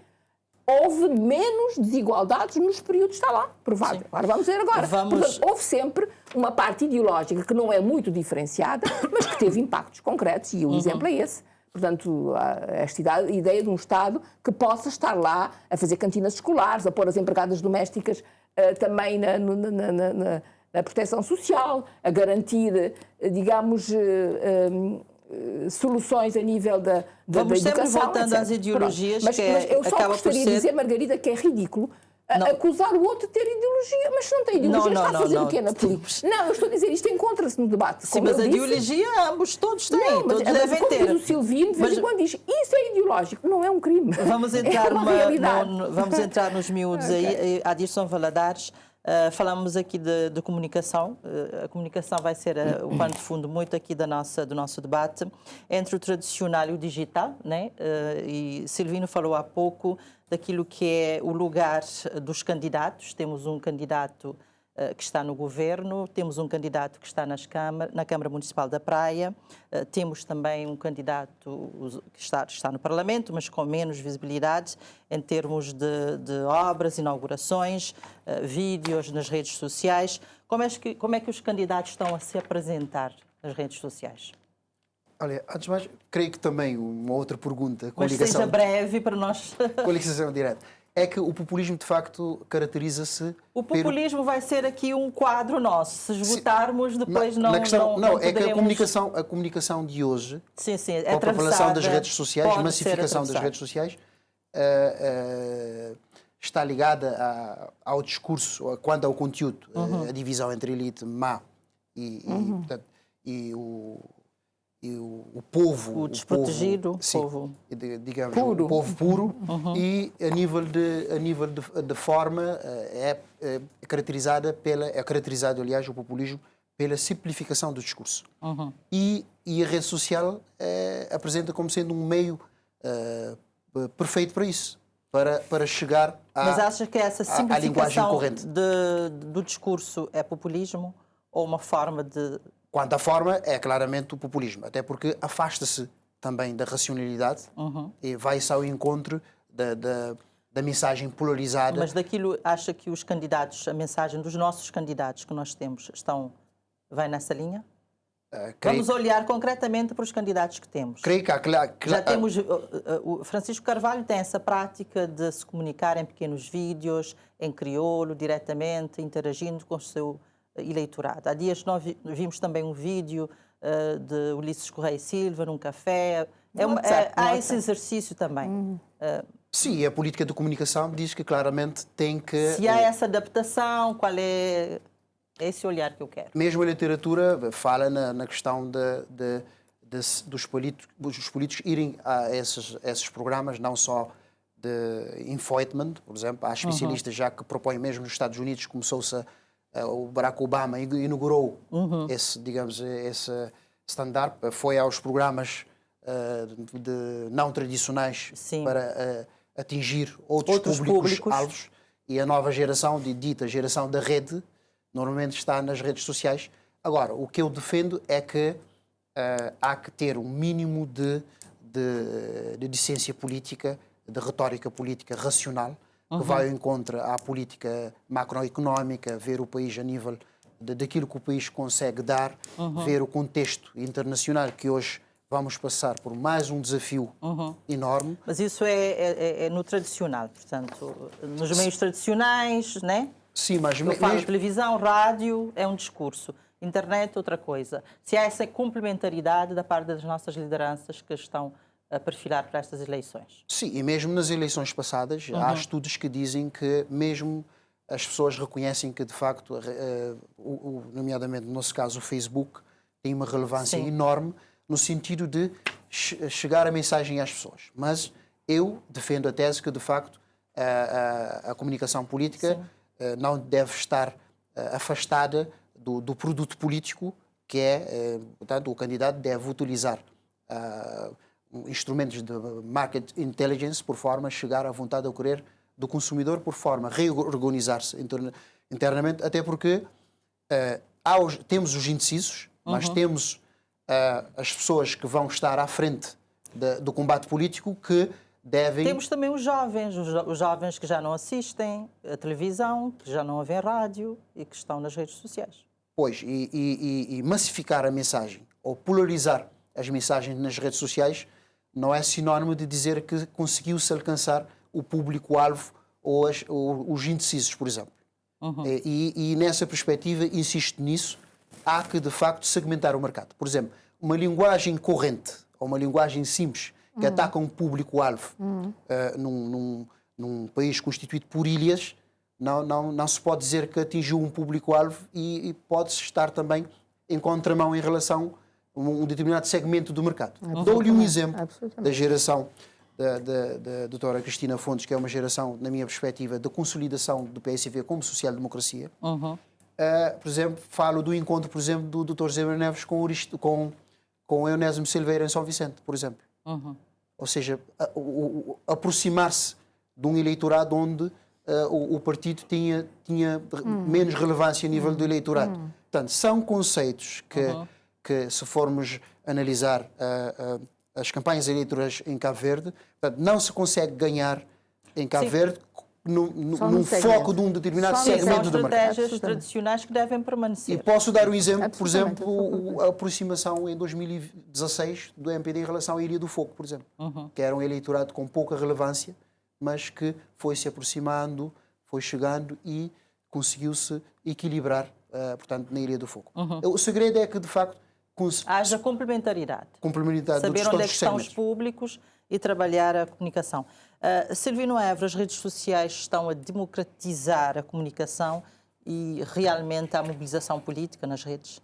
Houve menos desigualdades nos períodos, está lá, provado. Sim. Agora vamos ver agora. Portanto, houve sempre uma parte ideológica que não é muito diferenciada, mas que teve impactos concretos, e o exemplo é esse. Portanto, esta ideia de um Estado que possa estar lá a fazer cantinas escolares, a pôr as empregadas domésticas também na proteção social, a garantir, digamos, soluções a nível da Vamos educação. sempre voltando etc. às ideologias, mas eu só gostaria de dizer, Margarida, que é ridículo acusar o outro de ter ideologia. Mas se não tem ideologia, está a fazer o quê na política? Não, eu estou a dizer, isto encontra-se no debate. Sim, mas a ideologia ambos todos têm, todos devem ter. Mas o Silvino, de vez em quando, diz, isso é ideológico. Não é um crime. Vamos entrar, vamos entrar nos miúdos aí. Adilson Valadares, falamos aqui de comunicação. A comunicação vai ser o pano de fundo muito aqui do nosso debate entre o tradicional e o digital, né? E Silvino falou há pouco daquilo que é o lugar dos candidatos. Temos um candidato que está no governo, temos um candidato que está na Câmara Municipal da Praia, temos também um candidato que está no Parlamento, mas com menos visibilidade em termos de obras, inaugurações, vídeos nas redes sociais. Como é que os candidatos estão a se apresentar nas redes sociais? Olha, antes de mais, creio que também uma outra pergunta... Mas seja breve para nós... Com a ligação direta. É que o populismo, de facto, caracteriza-se... O populismo vai ser aqui um quadro nosso. Se esgotarmos, depois não é que a comunicação de hoje, é com a população das redes sociais, massificação das redes sociais, está ligada ao discurso, quanto ao conteúdo, a divisão entre elite má e o povo... O desprotegido, o povo, digamos, puro. O povo puro, e a nível de forma é caracterizado, aliás, o populismo, pela simplificação do discurso. E a rede social apresenta como sendo um meio perfeito para isso, para chegar Mas achas que essa simplificação do discurso é populismo ou uma forma de... Quanto à forma, é claramente o populismo, até porque afasta-se também da racionalidade e vai-se ao encontro da mensagem polarizada. Mas daquilo, acha que os candidatos, a mensagem dos nossos candidatos que nós temos, vai nessa linha? Vamos olhar concretamente para os candidatos que temos. Creio que já temos... O Francisco Carvalho tem essa prática de se comunicar em pequenos vídeos, em crioulo, diretamente, interagindo com o seu eleitorado. Há dias nós vimos também um vídeo de Ulisses Correia e Silva num café. Há esse exercício também. Sim, a política de comunicação diz que claramente tem que... Se há essa adaptação, qual é esse olhar que eu quero? Mesmo a literatura fala na questão dos políticos irem a esses programas, não só de infotainment, por exemplo. Há especialistas já que propõem, mesmo nos Estados Unidos, começou-se o Barack Obama inaugurou esse stand-up, foi aos programas não tradicionais para atingir outros públicos-alvos, e a nova geração, dita geração da rede, normalmente está nas redes sociais. Agora, o que eu defendo é que há que ter um mínimo de decência política, de retórica política racional, que vai ao encontro à política macroeconómica, ver o país a nível daquilo que o país consegue dar, ver o contexto internacional que hoje vamos passar por mais um desafio enorme. Mas isso é no tradicional, portanto, nos meios tradicionais, né? Sim, mas Eu falo televisão, rádio, é um discurso. Internet, outra coisa. Se há essa complementaridade da parte das nossas lideranças que estão a perfilar para estas eleições. Sim, e mesmo nas eleições passadas, há estudos que dizem que mesmo as pessoas reconhecem que, de facto, nomeadamente no nosso caso, o Facebook tem uma relevância enorme no sentido de chegar a mensagem às pessoas. Mas eu defendo a tese que, de facto, a comunicação política não deve estar afastada do produto político, que é, portanto, o candidato deve utilizar instrumentos de market intelligence por forma a chegar à vontade a querer do consumidor, por forma a reorganizar-se internamente, até porque temos os indecisos, mas temos as pessoas que vão estar à frente do combate político que devem... Temos também os jovens que já não assistem à televisão, que já não ouvem rádio e que estão nas redes sociais. Pois, e massificar a mensagem ou polarizar as mensagens nas redes sociais não é sinónimo de dizer que conseguiu-se alcançar o público-alvo ou os indecisos, por exemplo. E nessa perspectiva, insisto nisso, há que, de facto, segmentar o mercado. Por exemplo, uma linguagem corrente ou uma linguagem simples que ataca um público-alvo num país constituído por ilhas, não se pode dizer que atingiu um público-alvo e pode-se estar também em contramão em relação a um determinado segmento do mercado. Dou-lhe um exemplo da geração da doutora Cristina Fontes, que é uma geração, na minha perspectiva, de consolidação do PSV como social-democracia. Por exemplo, falo do encontro, por exemplo, do doutor Zé Neves com o Eunésio Silveira em São Vicente, por exemplo. Ou seja, aproximar-se de um eleitorado onde o partido tinha menos relevância a nível do eleitorado. Portanto, são conceitos que se formos analisar as campanhas eleitorais em Cabo Verde, portanto, não se consegue ganhar em Cabo Verde num foco de um determinado segmento do mercado. São estratégias tradicionais que devem permanecer. E posso dar um exemplo, por exemplo, a aproximação em 2016 do MPD em relação à Ilha do Fogo, por exemplo, que era um eleitorado com pouca relevância, mas que foi se aproximando, foi chegando e conseguiu-se equilibrar, portanto, na Ilha do Fogo. O segredo é que, de facto, haja complementaridade. Saber onde é que estão os públicos e trabalhar a comunicação. Silvino Évora, as redes sociais estão a democratizar a comunicação e realmente a mobilização política nas redes?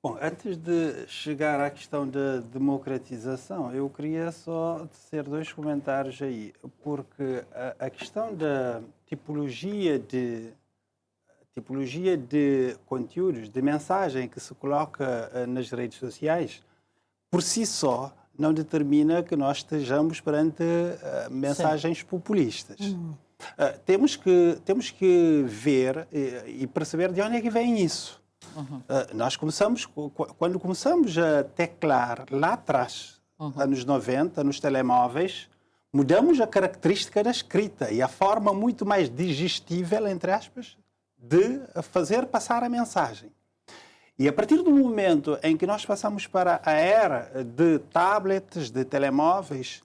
Bom, antes de chegar à questão da democratização, eu queria só tecer dois comentários aí, porque a questão da tipologia de conteúdos, de mensagem que se coloca nas redes sociais, por si só, não determina que nós estejamos perante mensagens populistas. Temos que ver e perceber de onde é que vem isso. Quando começamos a teclar lá atrás, anos 90, nos telemóveis, mudamos a característica da escrita e a forma muito mais digestível, entre aspas, de fazer passar a mensagem. E a partir do momento em que nós passamos para a era de tablets, de telemóveis,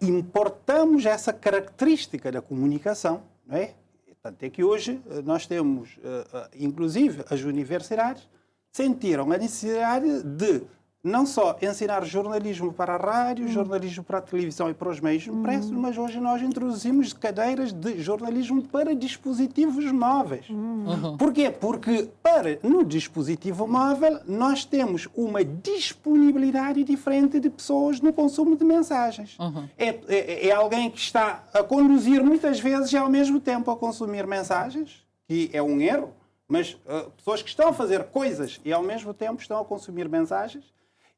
importamos essa característica da comunicação, não é? Tanto é que hoje nós temos, inclusive, as universidades sentiram a necessidade de não só ensinar jornalismo para a rádio, jornalismo para a televisão e para os meios impressos, mas hoje nós introduzimos cadeiras de jornalismo para dispositivos móveis. Porquê? Porque no dispositivo móvel nós temos uma disponibilidade diferente de pessoas no consumo de mensagens. É alguém que está a conduzir muitas vezes e ao mesmo tempo a consumir mensagens, que é um erro, mas pessoas que estão a fazer coisas e ao mesmo tempo estão a consumir mensagens,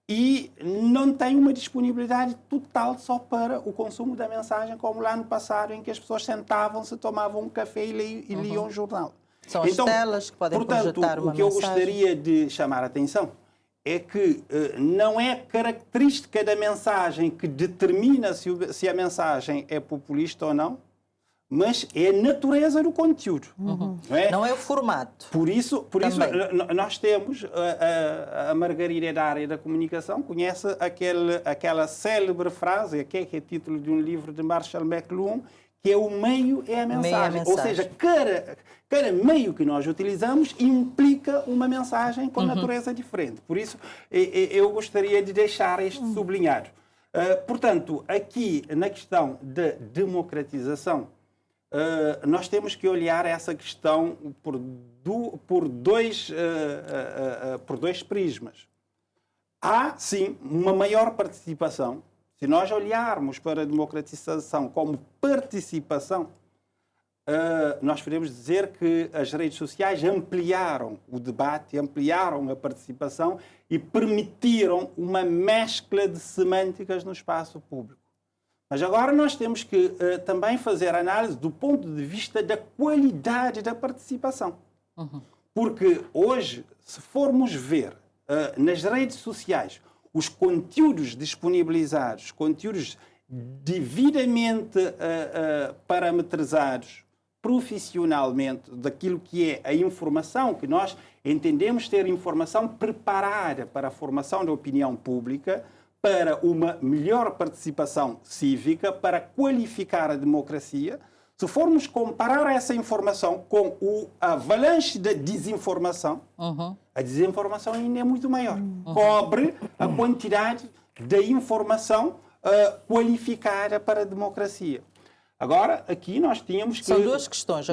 e não tem uma disponibilidade total só para o consumo da mensagem, como lá no passado, em que as pessoas sentavam-se, tomavam um café e liam um jornal. São as telas que podem projetar uma mensagem. O que eu gostaria de chamar a atenção é que não é característica da mensagem que determina se a mensagem é populista ou não, mas é a natureza do conteúdo. Não é o formato. Por isso nós temos, a Margarida da área da comunicação conhece aquela célebre frase, que é título de um livro de Marshall McLuhan, que é o meio é a mensagem. Ou seja, cada meio que nós utilizamos implica uma mensagem com natureza diferente. Por isso, eu gostaria de deixar este sublinhado. Portanto, aqui, na questão da democratização, nós temos que olhar essa questão por dois prismas. Há, sim, uma maior participação. Se nós olharmos para a democratização como participação, nós podemos dizer que as redes sociais ampliaram o debate, ampliaram a participação e permitiram uma mescla de semânticas no espaço público. Mas agora nós temos que também fazer análise do ponto de vista da qualidade da participação. Porque hoje, se formos ver nas redes sociais os conteúdos disponibilizados, conteúdos devidamente parametrizados profissionalmente daquilo que é a informação que nós entendemos ter informação preparada para a formação da opinião pública, para uma melhor participação cívica, para qualificar a democracia. Se formos comparar essa informação com o avalanche da desinformação, a desinformação ainda é muito maior. Cobre a quantidade da informação qualificada para a democracia. Agora, aqui nós tínhamos que... São duas questões.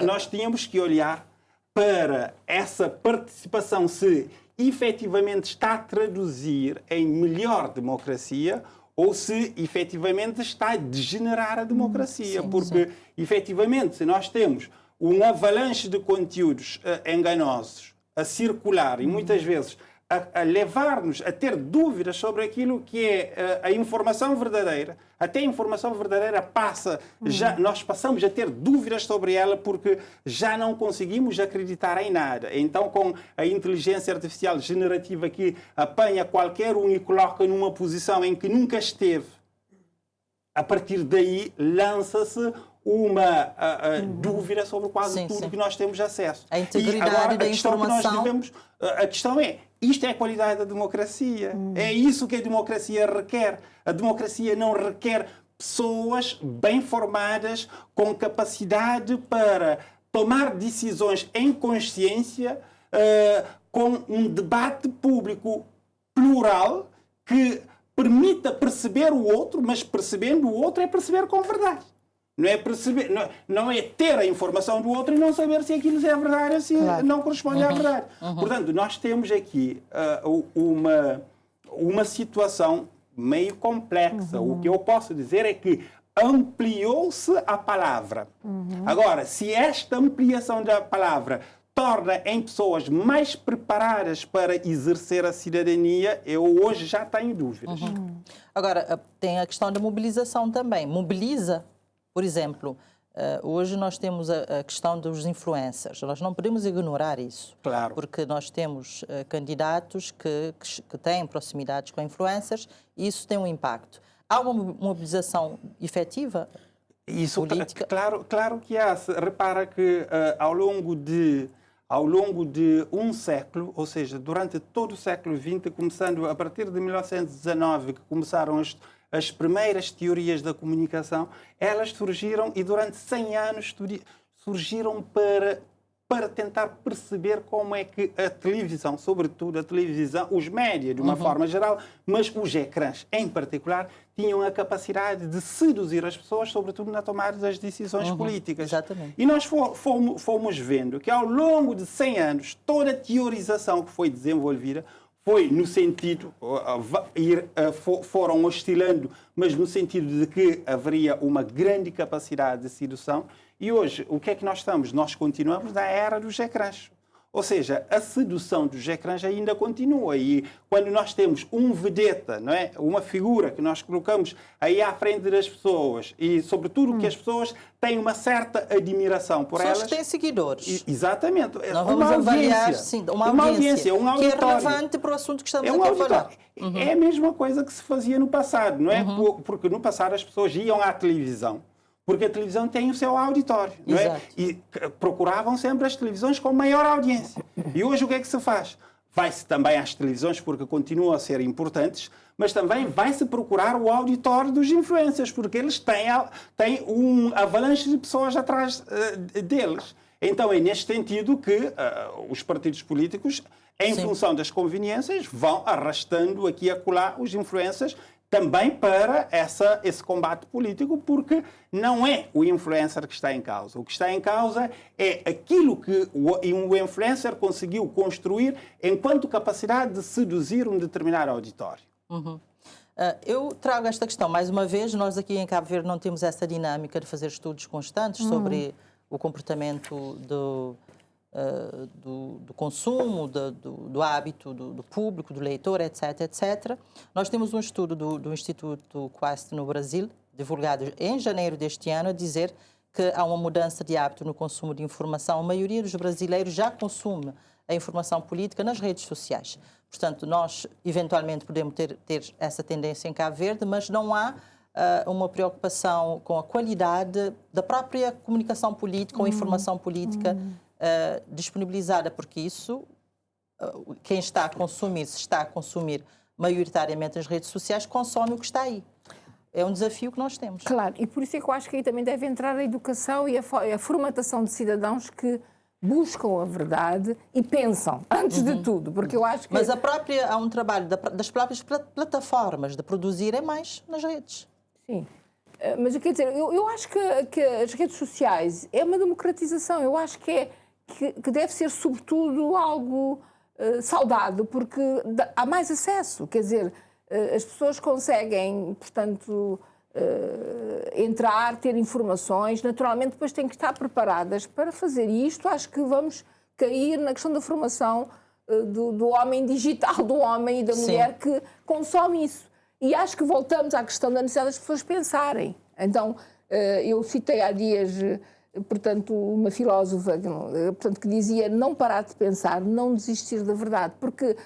Nós tínhamos que olhar para essa participação, se efetivamente está a traduzir em melhor democracia ou se efetivamente está a degenerar a democracia. Porque, efetivamente, se nós temos um avalanche de conteúdos enganosos a circular e muitas vezes a levar-nos a ter dúvidas sobre aquilo que é a informação verdadeira, até a informação verdadeira nós passamos a ter dúvidas sobre ela porque já não conseguimos acreditar em nada. Então, com a inteligência artificial generativa que apanha qualquer um e coloca numa posição em que nunca esteve, a partir daí lança-se uma dúvida sobre quase tudo que nós temos acesso. A integridade e agora, da informação... a questão é, isto é a qualidade da democracia. É isso que a democracia requer. A democracia não requer pessoas bem formadas, com capacidade para tomar decisões em consciência, com um debate público plural que permita perceber o outro, mas percebendo o outro é perceber com verdade. Não é ter a informação do outro e não saber se aquilo é verdade ou se não corresponde à verdade. Portanto, nós temos aqui uma situação meio complexa. O que eu posso dizer é que ampliou-se a palavra. Agora, se esta ampliação da palavra torna em pessoas mais preparadas para exercer a cidadania, eu hoje já tenho dúvidas. Agora, tem a questão da mobilização também. Mobiliza. Por exemplo, hoje nós temos a questão dos influencers. Nós não podemos ignorar isso. Claro. Porque nós temos candidatos que têm proximidades com influencers e isso tem um impacto. Há uma mobilização efetiva política? Claro que há. Repara que ao longo de um século, ou seja, durante todo o século XX, começando a partir de 1919, que começaram as primeiras teorias da comunicação, elas surgiram e durante 100 anos surgiram para tentar perceber como é que a televisão, sobretudo a televisão, os médias de uma forma geral, mas os ecrãs em particular, tinham a capacidade de seduzir as pessoas, sobretudo na tomada das decisões políticas. Exatamente. E nós fomos vendo que ao longo de 100 anos, toda a teorização que foi desenvolvida foi no sentido, foram oscilando, mas no sentido de que haveria uma grande capacidade de sedução. E hoje, o que é que nós estamos? Nós continuamos na era dos ecrãs. Ou seja, a sedução dos ecrãs ainda continua. E quando nós temos um vedeta, não é? Uma figura que nós colocamos aí à frente das pessoas e, sobretudo, que as pessoas têm uma certa admiração por elas. Pessoas que têm seguidores. Exatamente. Nós vamos avaliar, sim, uma audiência um que é auditório. relevante para o assunto que estamos um aqui a falar. É a mesma coisa que se fazia no passado, não é? Porque no passado as pessoas iam à televisão porque a televisão tem o seu auditório, não é? E procuravam sempre as televisões com maior audiência. E hoje o que é que se faz? Vai-se também às televisões, porque continuam a ser importantes, mas também vai-se procurar o auditório dos influencers, porque eles têm um avalanche de pessoas atrás deles. Então é neste sentido que os partidos políticos, em função das conveniências, vão arrastando aqui e acolá os influencers também para esse combate político, porque não é o influencer que está em causa. O que está em causa é aquilo que o influencer conseguiu construir enquanto capacidade de seduzir um determinado auditório. Eu trago esta questão, mais uma vez, nós aqui em Cabo Verde não temos essa dinâmica de fazer estudos constantes sobre o comportamento do consumo, do hábito do público, do leitor, etc, etc. Nós temos um estudo do Instituto Quest no Brasil, divulgado em janeiro deste ano, a dizer que há uma mudança de hábito no consumo de informação. A maioria dos brasileiros já consome a informação política nas redes sociais. Portanto, nós, eventualmente, podemos ter essa tendência em Cabo Verde, mas não há uma preocupação com a qualidade da própria comunicação política ou informação política disponibilizada, porque isso, quem está a consumir, se está a consumir maioritariamente as redes sociais, consome o que está aí. É um desafio que nós temos. Claro, e por isso é que eu acho que aí também deve entrar a educação e a formatação de cidadãos que buscam a verdade e pensam, antes de tudo, porque eu acho que... Mas há um trabalho das próprias plataformas de produzirem mais nas redes. Sim. Mas eu quero dizer, eu acho que as redes sociais é uma democratização. Eu acho que deve ser, sobretudo, algo saudado, porque há mais acesso. Quer dizer, as pessoas conseguem, portanto, entrar, ter informações. Naturalmente, depois têm que estar preparadas para fazer isto. Acho que vamos cair na questão da formação do homem digital, do homem e da mulher que consome isso. E acho que voltamos à questão da necessidade das pessoas pensarem. Então, eu citei há dias, portanto, uma filósofa que dizia não parar de pensar, não desistir da verdade, porque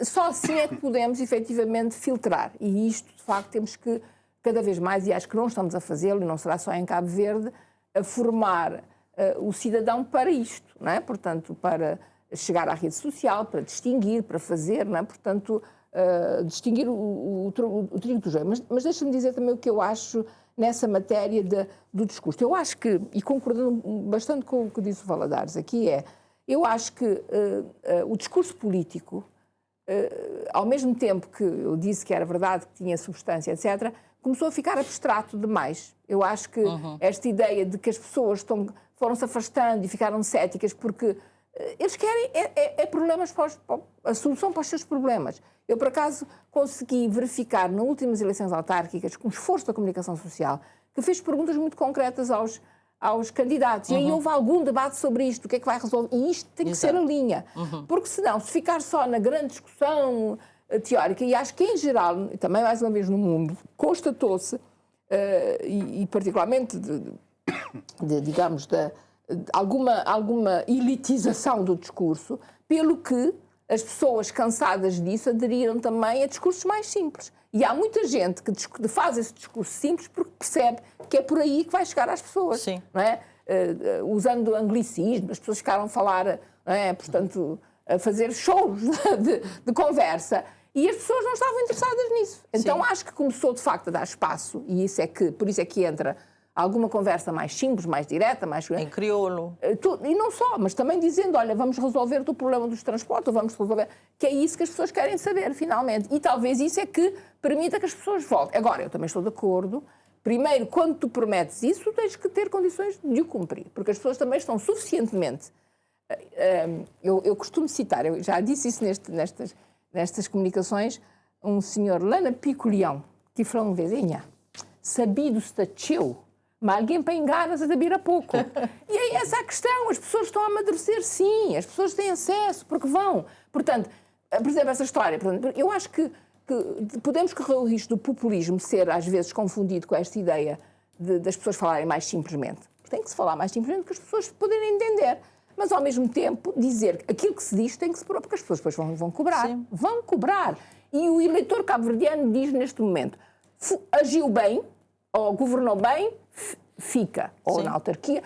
só assim é que podemos, efetivamente, filtrar. E isto, de facto, temos que, cada vez mais, e acho que não estamos a fazê-lo, e não será só em Cabo Verde, a formar o cidadão para isto, não é? Portanto, para chegar à rede social, para distinguir, para fazer, não é? Portanto, distinguir o trigo do joio. Mas deixa-me dizer também o que eu acho nessa matéria do discurso. Eu acho que, e concordando bastante com o que disse o Valadares aqui, eu acho que o discurso político, ao mesmo tempo que eu disse que era verdade, que tinha substância, etc., começou a ficar abstrato demais. Eu acho que esta ideia de que as pessoas foram-se afastando e ficaram céticas porque eles querem problemas a solução para os seus problemas. Eu, por acaso, consegui verificar nas últimas eleições autárquicas, com esforço da comunicação social, que fez perguntas muito concretas aos candidatos. E aí houve algum debate sobre isto, o que é que vai resolver. E isto tem que ser a linha. Porque senão, se ficar só na grande discussão teórica, e acho que em geral, e também mais uma vez no mundo, constatou-se, e particularmente, digamos, de alguma elitização do discurso, pelo que as pessoas cansadas disso aderiram também a discursos mais simples. E há muita gente que faz esse discurso simples porque percebe que é por aí que vai chegar às pessoas. Sim. Não é? Usando anglicismo, as pessoas ficaram a falar, não é? Portanto, a fazer shows de conversa. E as pessoas não estavam interessadas nisso. Então acho que começou de facto a dar espaço, e por isso é que entra alguma conversa mais simples, mais direta, mais... Em crioulo. E não só, mas também dizendo, olha, vamos resolver o problema dos transportes, ou vamos resolver... Que é isso que as pessoas querem saber, finalmente. E talvez isso é que permita que as pessoas voltem. Agora, eu também estou de acordo. Primeiro, quando tu prometes isso, tens que ter condições de o cumprir. Porque as pessoas também estão suficientemente... Eu costumo citar, eu já disse isso nestas comunicações, um senhor lá na Pico-Leão, que falou uma vez, sabido está teu, mas alguém para enganar se sabia pouco. E aí essa é a questão, as pessoas estão a amadurecer, sim, as pessoas têm acesso, porque vão. Portanto, por exemplo, essa história, eu acho que podemos correr o risco do populismo ser, às vezes, confundido com esta ideia das pessoas falarem mais simplesmente. Tem que se falar mais simplesmente para as pessoas poderem entender. Mas, ao mesmo tempo, dizer aquilo que se diz tem que se provar, porque as pessoas depois vão cobrar. Sim. Vão cobrar. E o eleitor cabo-verdiano diz neste momento, agiu bem, ou governou bem, fica, ou Sim. na autarquia,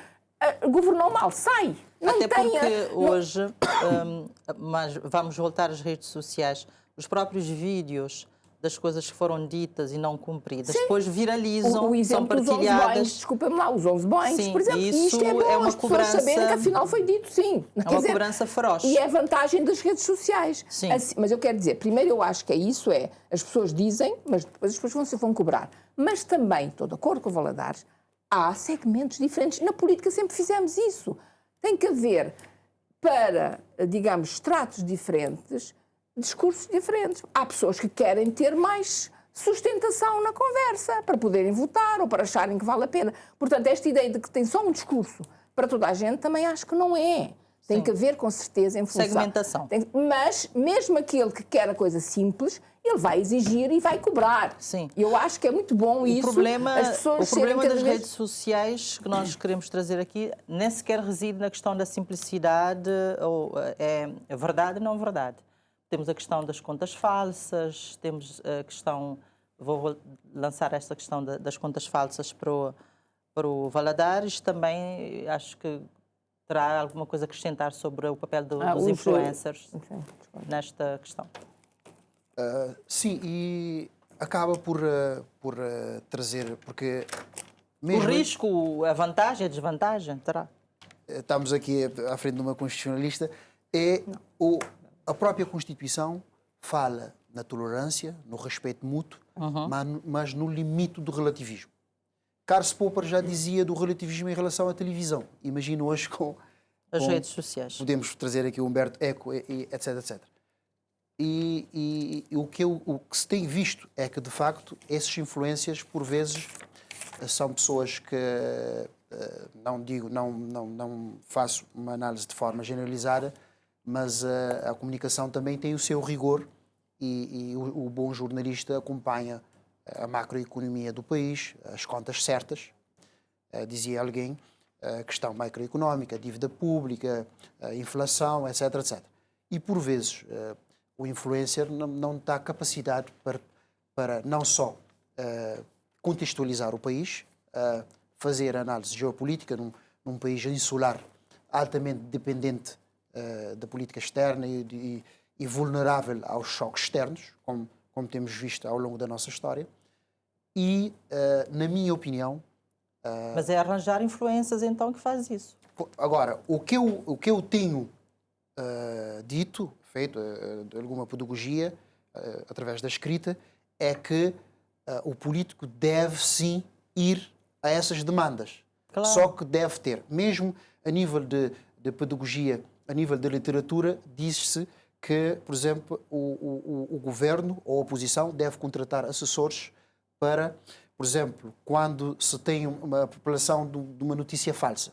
governou mal, sai. Não Até tem porque hoje, mas vamos voltar às redes sociais, os próprios vídeos das coisas que foram ditas e não cumpridas, Sim. depois viralizam, o exemplo são dos 11 partilhadas. Boeings, desculpa-me lá, os 11 Boeings, Sim, por exemplo, isso isto é bom, é uma as pessoas cobrança- saberem que afinal foi dito, sim. É uma cobrança feroz. E é a vantagem das redes sociais. Sim. Assim, mas eu quero dizer, primeiro eu acho que isso as pessoas dizem, mas depois as pessoas vão cobrar. Mas também, estou de acordo com o Valadares, há segmentos diferentes. Na política sempre fizemos isso. Tem que haver, para, digamos, estratos diferentes, discursos diferentes. Há pessoas que querem ter mais sustentação na conversa, para poderem votar ou para acharem que vale a pena. Portanto, esta ideia de que tem só um discurso para toda a gente, também acho que não é. Tem Sim. que haver, com certeza, em função... Segmentação. Mas, mesmo aquele que quer a coisa simples, ele vai exigir e vai cobrar. Sim. Eu acho que é muito bom isso. O problema serem das redes sociais que nós queremos trazer aqui nem sequer reside na questão da simplicidade, ou é verdade e não verdade. Temos a questão das contas falsas, temos a questão... Vou lançar esta questão das contas falsas para o Valadares. Também acho que terá alguma coisa a acrescentar sobre o papel dos influencers nesta questão. Sim, e acaba por trazer, porque mesmo... O risco, a vantagem, a desvantagem, terá? Estamos aqui à frente de uma constitucionalista, a própria Constituição fala na tolerância, no respeito mútuo, mas no limite do relativismo. Karl Popper já dizia do relativismo em relação à televisão. Imagino hoje com as redes sociais. Podemos trazer aqui o Humberto Eco, etc, etc. E o que se tem visto é que, de facto, esses influências, por vezes, são pessoas que, não faço uma análise de forma generalizada, mas a comunicação também tem o seu rigor e o bom jornalista acompanha a macroeconomia do país, as contas certas, dizia alguém, a questão macroeconómica, a dívida pública, a inflação, etc, etc. E, por vezes, o influencer não está capacitado para não só contextualizar o país, fazer análise geopolítica num país insular altamente dependente da política externa e vulnerável aos choques externos, como temos visto ao longo da nossa história. E, na minha opinião... Mas é arranjar influências, então, que faz isso. Agora, o que eu tenho dito, feito alguma pedagogia, através da escrita, é que o político deve, sim, ir a essas demandas. Claro. Só que deve ter, mesmo a nível de pedagogia, a nível da literatura, diz-se que, por exemplo, o governo ou a oposição deve contratar assessores para, por exemplo, quando se tem uma população de uma notícia falsa,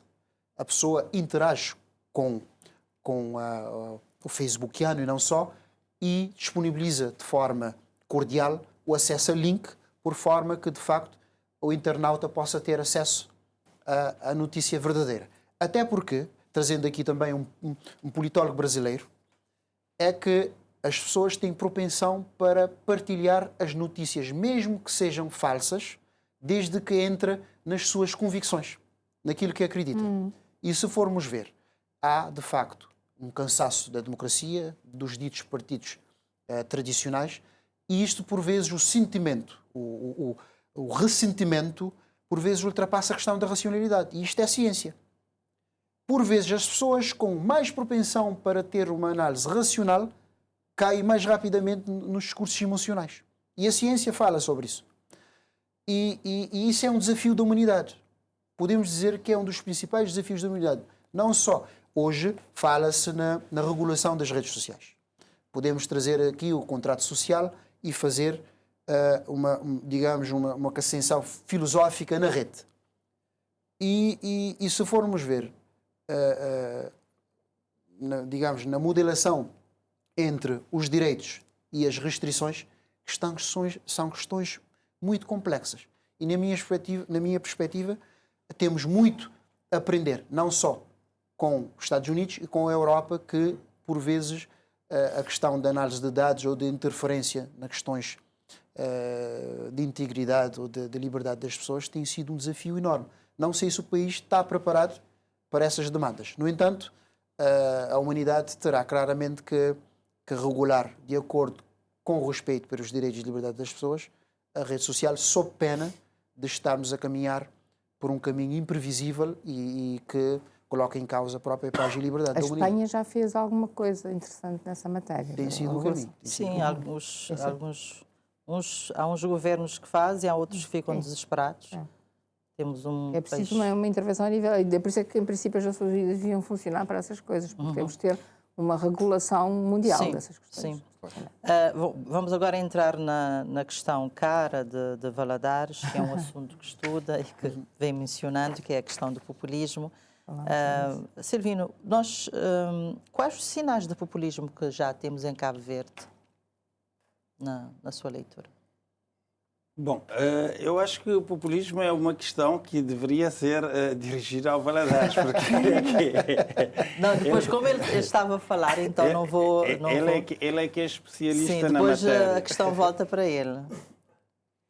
a pessoa interage com o facebookiano e não só, e disponibiliza de forma cordial o acesso a link, por forma que, de facto, o internauta possa ter acesso à notícia verdadeira. Até porque, trazendo aqui também um politólogo brasileiro, é que as pessoas têm propensão para partilhar as notícias, mesmo que sejam falsas, desde que entra nas suas convicções, naquilo que acredita. E se formos ver, há, de facto, um cansaço da democracia, dos ditos partidos tradicionais, e isto, por vezes, o sentimento, o ressentimento, por vezes, ultrapassa a questão da racionalidade. E isto é ciência. Por vezes, as pessoas com mais propensão para ter uma análise racional caem mais rapidamente nos discursos emocionais. E a ciência fala sobre isso. E isso é um desafio da humanidade. Podemos dizer que é um dos principais desafios da humanidade. Não só. Hoje fala-se na regulação das redes sociais. Podemos trazer aqui o contrato social e fazer uma ascensão filosófica na rede. E se formos ver, na modelação entre os direitos e as restrições, são questões muito complexas. E na minha perspectiva, temos muito a aprender, não só com os Estados Unidos e com a Europa, que, por vezes, a questão da análise de dados ou de interferência nas questões de integridade ou de liberdade das pessoas tem sido um desafio enorme. não sei se o país está preparado para essas demandas. No entanto, a humanidade terá claramente que regular, de acordo com o respeito pelos direitos e liberdades das pessoas, a rede social, sob pena de estarmos a caminhar por um caminho imprevisível e que coloca em causa a própria paz e liberdade da humanidade. A Espanha já fez alguma coisa interessante nessa matéria. Tem sido o caminho. Sim, há uns governos que fazem, há outros que ficam desesperados. Temos é preciso uma intervenção a nível... É por isso que, em princípio, as Nações Unidas deviam funcionar para essas coisas, porque temos de ter uma regulação mundial dessas questões. Sim. Vamos agora entrar na questão cara de Valadares, que é um assunto que estuda e que vem mencionando, que é a questão do populismo. Silvino, quais os sinais de populismo que já temos em Cabo Verde, na sua leitura? Bom, eu acho que o populismo é uma questão que deveria ser dirigida ao Valadares, porque não, depois como ele estava a falar, então não vou... Ele é que é especialista Sim, na matéria. depois a questão volta para ele.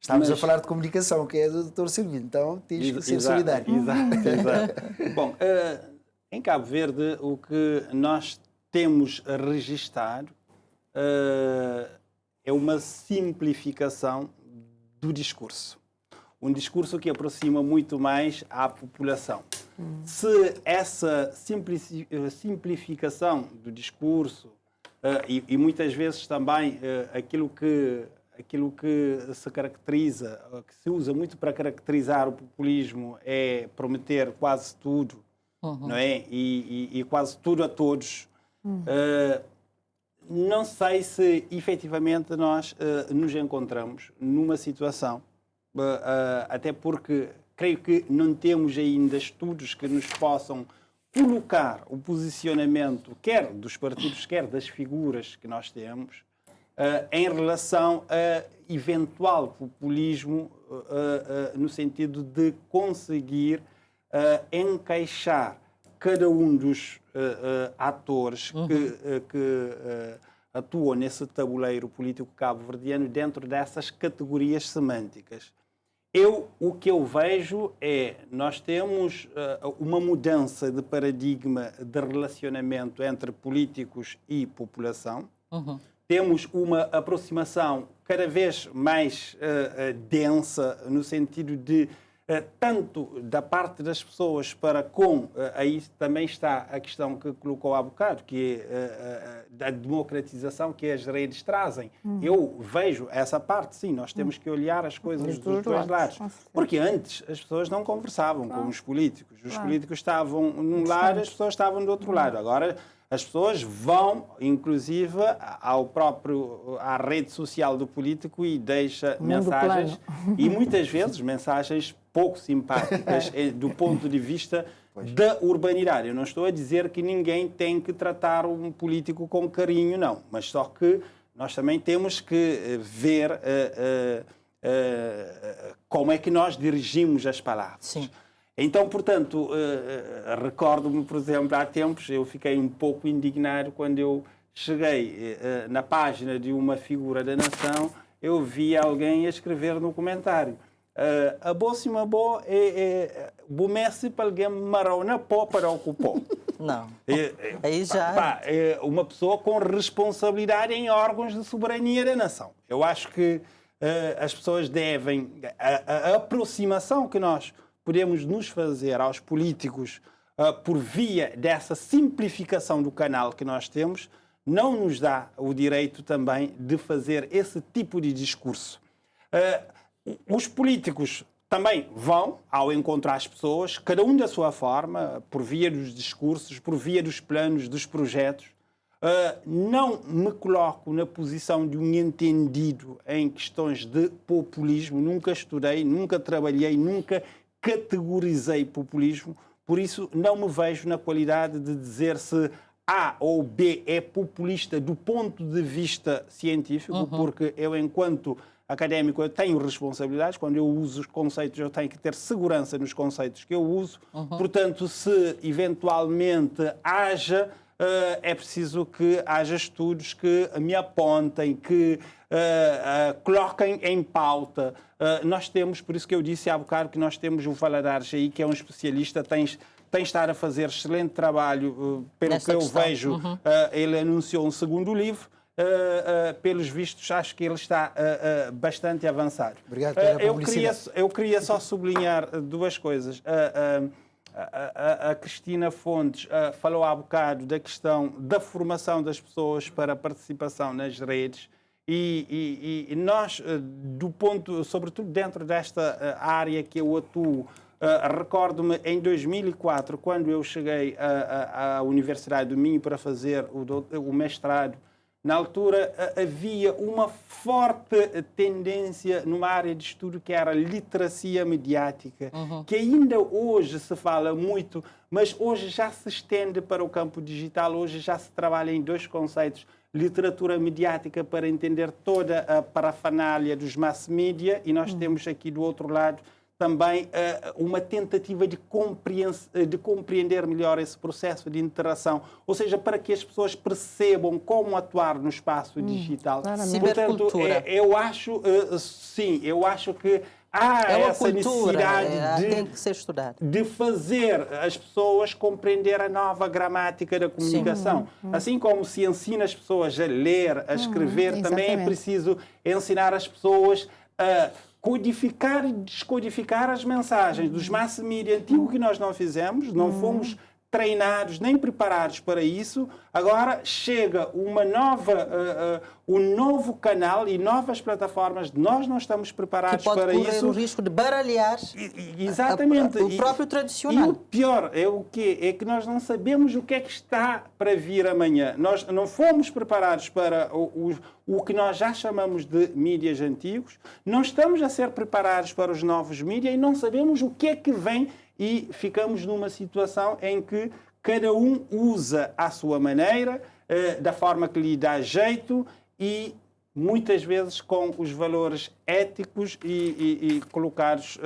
Estamos a falar de comunicação, que é do Dr. Silvino, então tens que ser solidário. Exato. Bom, em Cabo Verde, o que nós temos registado é uma simplificação do discurso. Um discurso que aproxima muito mais à população. Se essa simplificação do discurso e muitas vezes também aquilo que se caracteriza, que se usa muito para caracterizar o populismo é prometer quase tudo, não é? E quase tudo a todos. Não sei se efetivamente nós nos encontramos numa situação, até porque creio que não temos ainda estudos que nos possam colocar o posicionamento, quer dos partidos, quer das figuras que nós temos, em relação a eventual populismo, no sentido de conseguir encaixar cada um dos atores que atuam nesse tabuleiro político cabo-verdiano dentro dessas categorias semânticas. O que eu vejo é, nós temos uma mudança de paradigma de relacionamento entre políticos e população. Temos uma aproximação cada vez mais densa, no sentido de tanto da parte das pessoas para com, aí também está a questão que colocou há bocado, que é da democratização que as redes trazem. Eu vejo essa parte, sim, nós temos que olhar as coisas dos dois lados. Porque antes as pessoas não conversavam com os políticos. Os políticos estavam num lado, as pessoas estavam do outro lado. Agora as pessoas vão, inclusive, à rede social do político e deixa mensagens, e muitas vezes mensagens pouco simpáticas do ponto de vista da urbanidade. Eu não estou a dizer que ninguém tem que tratar um político com carinho, não, mas só que nós também temos que ver como é que nós dirigimos as palavras. Sim. Então, portanto, recordo-me, por exemplo, há tempos, eu fiquei um pouco indignado quando eu cheguei na página de uma figura da nação, eu vi alguém a escrever no comentário: a boa boa é bomesse para alguém marou na pó para ocupar. Não. Aí já. Uma pessoa com responsabilidade em órgãos de soberania da nação. Eu acho que as pessoas devem. A aproximação que nós podemos nos fazer aos políticos por via dessa simplificação do canal que nós temos, não nos dá o direito também de fazer esse tipo de discurso. Os políticos também vão ao encontro às pessoas, cada um da sua forma, por via dos discursos, por via dos planos, dos projetos. Não me coloco na posição de um entendido em questões de populismo, nunca estudei, nunca trabalhei, nunca categorizei populismo, por isso não me vejo na qualidade de dizer se A ou B é populista do ponto de vista científico, porque eu, enquanto académico, eu tenho responsabilidades. Quando eu uso os conceitos, eu tenho que ter segurança nos conceitos que eu uso. Portanto, se eventualmente haja é preciso que haja estudos que me apontem, que coloquem em pauta. Nós temos, por isso que eu disse há bocado que nós temos o Valadares aí, que é um especialista, tem estado a fazer excelente trabalho, pelo nesta que eu questão. vejo. Ele anunciou um segundo livro. Pelos vistos, acho que ele está bastante avançado. Obrigado pela publicidade. Eu queria só sublinhar duas coisas. A Cristina Fontes falou há bocado da questão da formação das pessoas para a participação nas redes e nós, sobretudo dentro desta área que eu atuo, recordo-me em 2004, quando eu cheguei à Universidade do Minho para fazer o mestrado. Na altura, havia uma forte tendência numa área de estudo que era a literacia mediática, que ainda hoje se fala muito, mas hoje já se estende para o campo digital, hoje já se trabalha em dois conceitos: literatura mediática para entender toda a parafernália dos mass media, e nós temos aqui do outro lado também uma tentativa de compreender melhor esse processo de interação, ou seja, para que as pessoas percebam como atuar no espaço digital. Portanto, eu acho que há essa necessidade tem que ser estudado, de fazer as pessoas compreender a nova gramática da comunicação. Assim como se ensina as pessoas a ler, a escrever, também é preciso ensinar as pessoas a codificar e descodificar as mensagens dos mass media antigo, que nós não fizemos, não fomos treinados nem preparados para isso. Agora chega um novo canal e novas plataformas. Nós não estamos preparados para isso. Que pode correr o risco de baralhar exatamente o próprio tradicional. E o pior é o quê? É que nós não sabemos o que é que está para vir amanhã. Nós não fomos preparados para o que nós já chamamos de mídias antigos. Não estamos a ser preparados para os novos mídias e não sabemos o que é que vem. E ficamos numa situação em que cada um usa à sua maneira, da forma que lhe dá jeito e muitas vezes com os valores éticos e colocados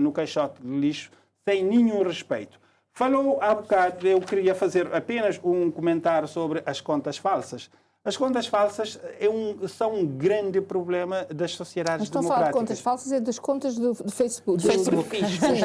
no caixote de lixo sem nenhum respeito. Falou há bocado, eu queria fazer apenas um comentário sobre as contas falsas. As contas falsas são um grande problema das sociedades democráticas. Estão a falar de contas falsas, é das contas do Facebook. Os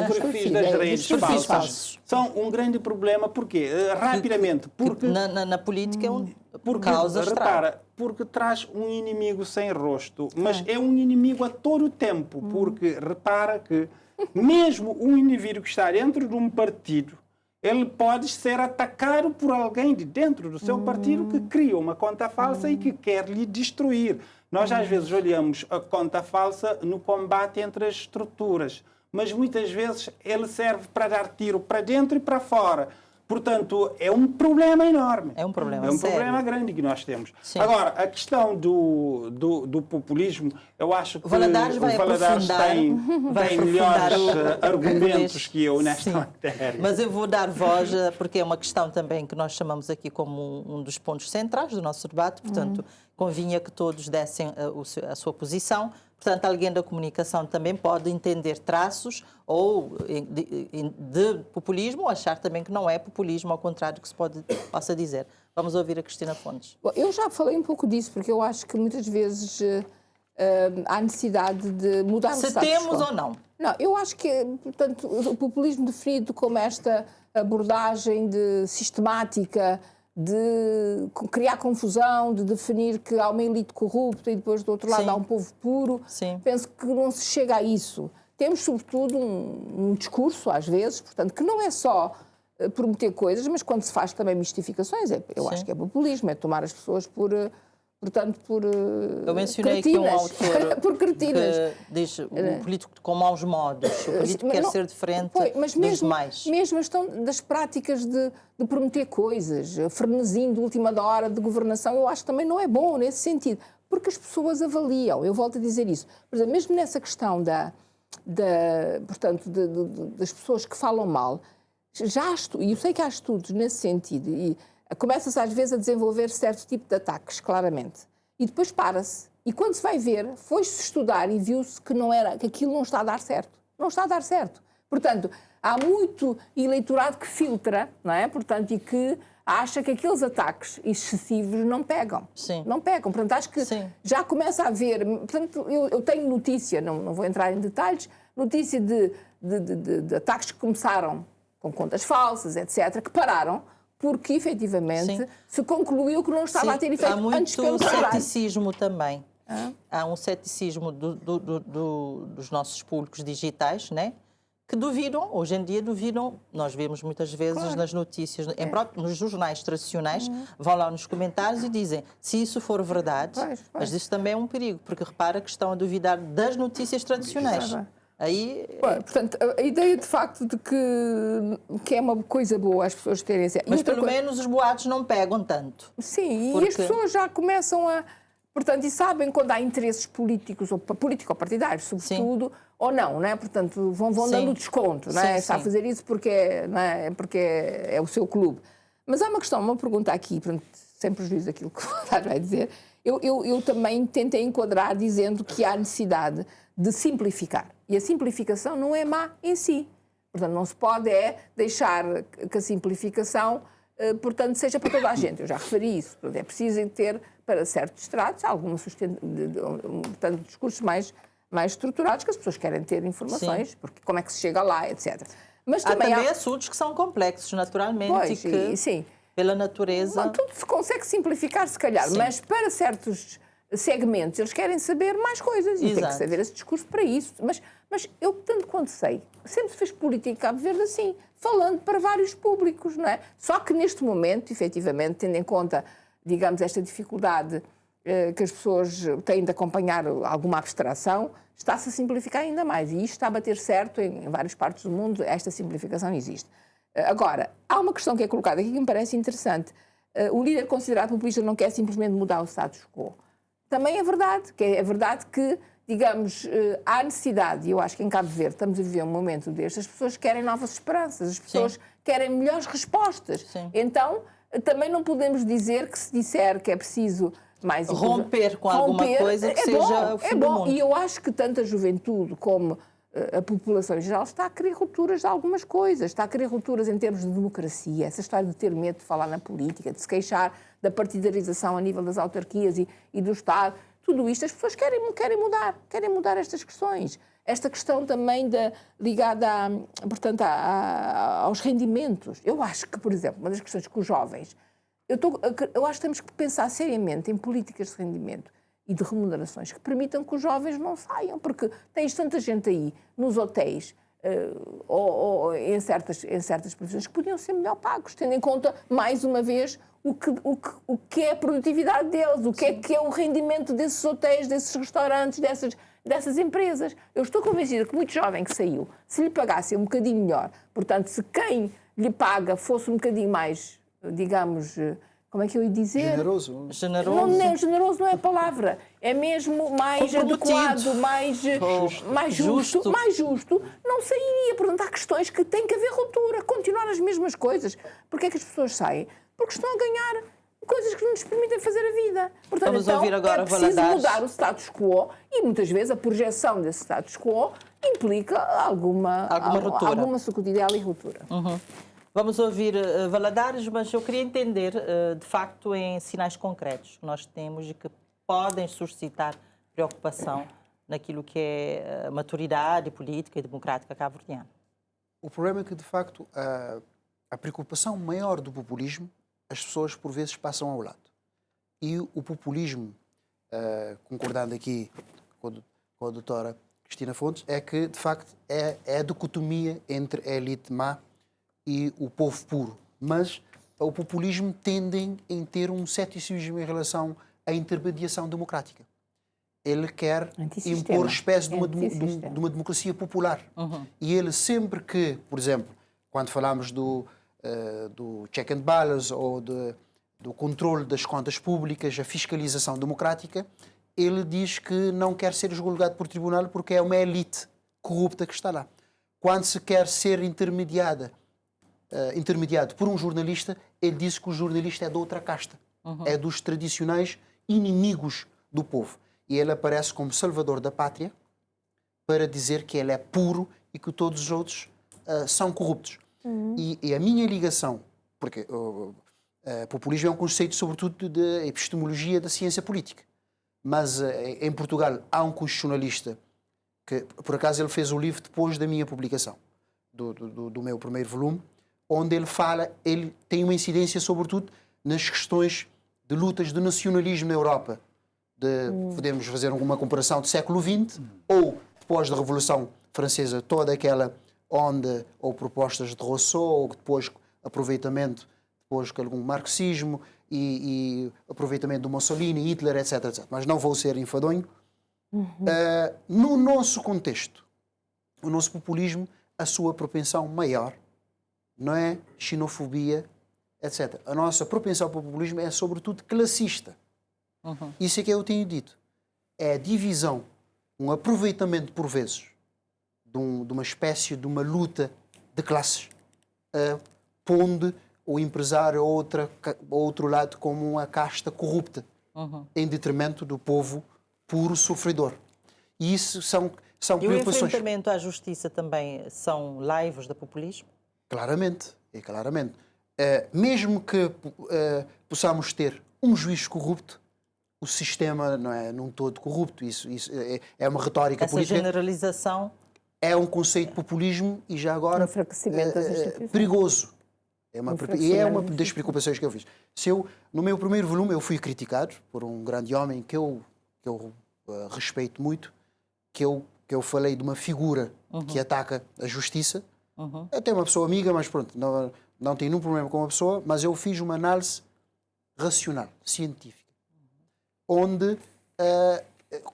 perfis das redes falsas são um grande problema. Porquê? Rapidamente. Porque na política é causa repara, porque traz um inimigo sem rosto, mas é um inimigo a todo o tempo. Porque repara que mesmo um indivíduo que está dentro de um partido, ele pode ser atacado por alguém de dentro do seu partido que cria uma conta falsa e que quer lhe destruir. Nós, às vezes, olhamos a conta falsa no combate entre as estruturas, mas muitas vezes ele serve para dar tiro para dentro e para fora. Portanto, é um problema enorme. É um problema sério. problema grande que nós temos. Sim. Agora, a questão do populismo, eu acho que o Valadares tem melhores argumentos que eu nesta matéria. Mas eu vou dar voz, porque é uma questão também que nós chamamos aqui como um dos pontos centrais do nosso debate, portanto, convinha que todos dessem a sua posição. Portanto, alguém da comunicação também pode entender traços ou de populismo, ou achar também que não é populismo, ao contrário do que se possa dizer. Vamos ouvir a Cristina Fontes. Bom, eu já falei um pouco disso, porque eu acho que muitas vezes há necessidade de mudar o status quo. Se temos ou não. Não, eu acho que, portanto, o populismo definido como esta abordagem sistemática de criar confusão, de definir que há uma elite corrupta e depois do outro lado há um povo puro. Penso que não se chega a isso. Temos, sobretudo, um discurso, às vezes, portanto, que não é só prometer coisas, mas quando se faz também mistificações, eu acho que é populismo, é tomar as pessoas por eu mencionei cretinas, aqui um autor por cretinas. Que diz o político com maus modos, o político quer ser diferente dos demais. Mesmo a questão das práticas de prometer coisas, frenesim de última hora de governação, eu acho que também não é bom nesse sentido, porque as pessoas avaliam, eu volto a dizer isso. Por exemplo, mesmo nessa questão das pessoas que falam mal, e eu sei que há estudos nesse sentido, e começa-se às vezes a desenvolver certo tipo de ataques, claramente. E depois para-se. E quando se vai ver, foi-se estudar e viu-se que aquilo não está a dar certo. Não está a dar certo. Portanto, há muito eleitorado que filtra, não é? Portanto, e que acha que aqueles ataques excessivos não pegam. Sim. Não pegam. Portanto, acho que já começa a haver... Portanto, eu tenho notícia, não vou entrar em detalhes, notícia de ataques que começaram com contas falsas, etc., que pararam, porque, efetivamente, se concluiu que não estava a ter efeito. Há muito antes pelo ceticismo também. Há um ceticismo dos nossos públicos digitais, né? Que duvidam, hoje em dia duvidam. Nós vemos muitas vezes nas notícias, nos jornais tradicionais, vão lá nos comentários e dizem se isso for verdade, mas isso também é um perigo, porque repara que estão a duvidar das notícias tradicionais. Aí... Portanto, a ideia de facto de que é uma coisa boa as pessoas terem... Mas pelo menos os boatos não pegam tanto. Sim, porque... e as pessoas já começam a... Portanto, e sabem quando há interesses políticos, ou político-partidários, sobretudo, ou não, é? Portanto, vão dando desconto, não é? Está a fazer isso porque, não é? Porque é o seu clube. Mas há uma pergunta aqui, portanto, sem prejuízo daquilo que o Otávio vai dizer. Eu também tentei enquadrar dizendo que há necessidade de simplificar. E a simplificação não é má em si. Portanto, não se pode deixar que a simplificação, portanto, seja para toda a gente. Eu já referi isso. Portanto, é preciso ter, para certos estratos, alguma portanto, discursos mais estruturados, que as pessoas querem ter informações, porque como é que se chega lá, etc. Mas também há assuntos que são complexos, naturalmente, pois, e que, pela natureza... Tudo se consegue simplificar, se calhar, mas para certos segmentos eles querem saber mais coisas e tem que saber esse discurso para isso. Mas eu, tanto quanto sei, sempre se fez política em Cabo Verde assim, falando para vários públicos, não é? Só que neste momento, efetivamente, tendo em conta, digamos, esta dificuldade que as pessoas têm de acompanhar alguma abstração, está-se a simplificar ainda mais. E isto está a bater certo em várias partes do mundo, esta simplificação existe. Agora, há uma questão que é colocada aqui que me parece interessante. O líder considerado populista não quer simplesmente mudar o status quo. Também é verdade que, digamos, há necessidade, e eu acho que em Cabo Verde estamos a viver um momento deste, as pessoas querem novas esperanças, as pessoas querem melhores respostas. Então, também não podemos dizer que se disser que é preciso mais... Romper com alguma coisa que seja o fim do mundo. E eu acho que tanto a juventude como a população em geral está a querer rupturas de algumas coisas, está a querer rupturas em termos de democracia, essa história de ter medo de falar na política, de se queixar da partidarização a nível das autarquias e do Estado, tudo isto as pessoas querem mudar estas questões. Esta questão também ligada portanto, aos rendimentos. Eu acho que, por exemplo, uma das questões que os jovens... Eu acho que temos que pensar seriamente em políticas de rendimento e de remunerações que permitam que os jovens não saiam, porque tens tanta gente aí nos hotéis ou em certas profissões que podiam ser melhor pagos, tendo em conta, mais uma vez, o que é a produtividade deles, o que é o rendimento desses hotéis, desses restaurantes, dessas empresas. Eu estou convencida que muito jovem que saiu, se lhe pagassem um bocadinho melhor, portanto, se quem lhe paga fosse um bocadinho mais, digamos... Como é que eu ia dizer? Generoso. Generoso não é a palavra. É mesmo mais adequado, mais justo. Não sairia. Portanto, há questões que têm que haver ruptura, continuar as mesmas coisas. Porquê é que as pessoas saem? Porque estão a ganhar coisas que não nos permitem fazer a vida. Portanto, vamos ouvir agora é preciso mudar o status quo e, muitas vezes, a projeção desse status quo implica alguma sacudida e ruptura. Vamos ouvir Valadares, mas eu queria entender, de facto, em sinais concretos que nós temos e que podem suscitar preocupação naquilo que é a maturidade política e democrática cabo-verdiana. O problema é que, de facto, a preocupação maior do populismo, as pessoas, por vezes, passam ao lado. E o populismo, concordando aqui com a doutora Cristina Fontes, é que, de facto, é a dicotomia entre a elite má e o povo puro. Mas o populismo tende a ter um ceticismo em relação à intermediação democrática. Ele quer impor espécie de uma democracia popular. E ele sempre que, por exemplo, quando falamos do check and balance ou do controle das contas públicas, a fiscalização democrática, ele diz que não quer ser julgado por tribunal porque é uma elite corrupta que está lá. Quando se quer ser intermediado por um jornalista, ele diz que o jornalista é de outra casta. É dos tradicionais inimigos do povo. E ele aparece como salvador da pátria para dizer que ele é puro e que todos os outros são corruptos. E a minha ligação, porque populismo é um conceito sobretudo de epistemologia da ciência política, mas em Portugal há um constitucionalista que, por acaso, ele fez o livro depois da minha publicação, do meu primeiro volume, onde ele tem uma incidência sobretudo nas questões de lutas de nacionalismo na Europa. Podemos fazer uma comparação do século XX ou depois da Revolução Francesa, toda aquela onda ou propostas de Rousseau, ou depois aproveitamento depois com algum marxismo e aproveitamento do Mussolini, Hitler, etc, etc. Mas não vou ser enfadonho. No nosso contexto, o nosso populismo, a sua propensão maior não é xenofobia, etc. A nossa propensão para o populismo é sobretudo classista. Isso é que eu tenho dito. É a divisão, um aproveitamento por vezes de uma espécie de uma luta de classes, pondo o empresário ao outro lado como uma casta corrupta, em detrimento do povo puro sofredor. E isso são preocupações. E o enfrentamento à justiça também são laivos do populismo? Claramente, claramente. Mesmo que possamos ter um juiz corrupto, o sistema não é num todo corrupto. Isso é uma retórica política. Essa generalização é um conceito de populismo e já agora enfraquecimento das instituições. Perigoso. É uma das preocupações que eu fiz. No meu primeiro volume eu fui criticado por um grande homem que eu respeito muito, que eu falei de uma figura que ataca a justiça. Até uma pessoa amiga, mas pronto, não tenho nenhum problema com a pessoa, mas eu fiz uma análise racional, científica, onde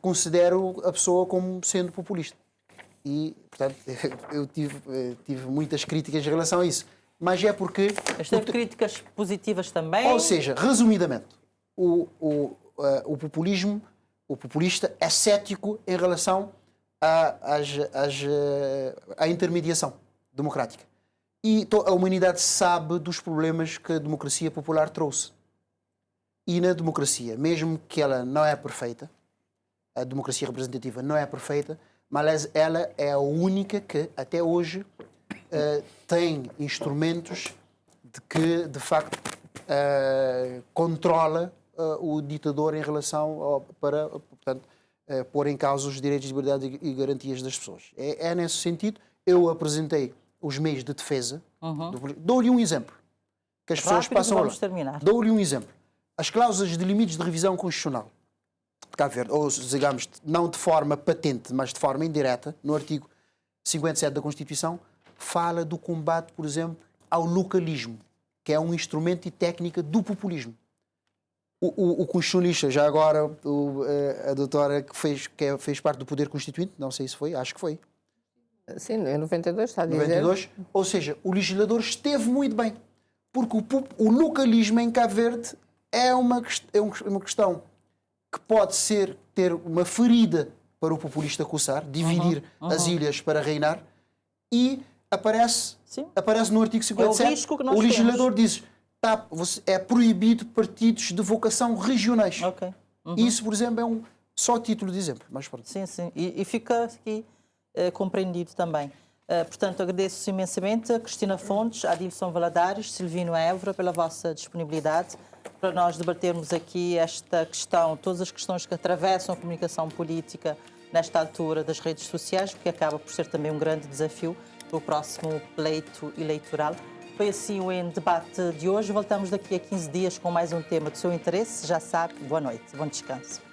considero a pessoa como sendo populista. E, portanto, eu tive muitas críticas em relação a isso. Mas é porque... Mas teve críticas positivas também? Ou seja, resumidamente, o populista é cético em relação à intermediação democrática. E a humanidade sabe dos problemas que a democracia popular trouxe. E na democracia, mesmo que ela não é perfeita, a democracia representativa não é perfeita, mas ela é a única que, até hoje, tem instrumentos de facto, controla o ditador em relação para, portanto, pôr em causa os direitos, liberdades e garantias das pessoas. É nesse sentido, eu apresentei os meios de defesa. Dou-lhe um exemplo, que as pessoas passam a olhar. Dou-lhe um exemplo. As cláusulas de limites de revisão constitucional de Cabo Verde, ou digamos, não de forma patente, mas de forma indireta, no artigo 57 da Constituição, fala do combate, por exemplo, ao localismo, que é um instrumento e técnica do populismo. O constitucionalista, já agora, a doutora que fez parte do Poder Constituinte, não sei se foi, acho que foi. Sim, em 92 está a dizer. 92, ou seja, o legislador esteve muito bem, porque o localismo em Cabo Verde é uma questão que pode ter uma ferida para o populista coçar, dividir as ilhas para reinar, e aparece no artigo 57, o legislador diz é proibido partidos de vocação regionais. Isso, por exemplo, é só título de exemplo. Mas pronto. Sim. E fica aqui compreendido também. Portanto, agradeço imensamente a Cristina Fontes, a Adilson Valadares, Silvino Évora, pela vossa disponibilidade para nós debatermos aqui esta questão, todas as questões que atravessam a comunicação política nesta altura das redes sociais, porque acaba por ser também um grande desafio para o próximo pleito eleitoral. Foi assim o Em Debate de hoje. Voltamos daqui a 15 dias com mais um tema do seu interesse. Já sabe, boa noite, bom descanso.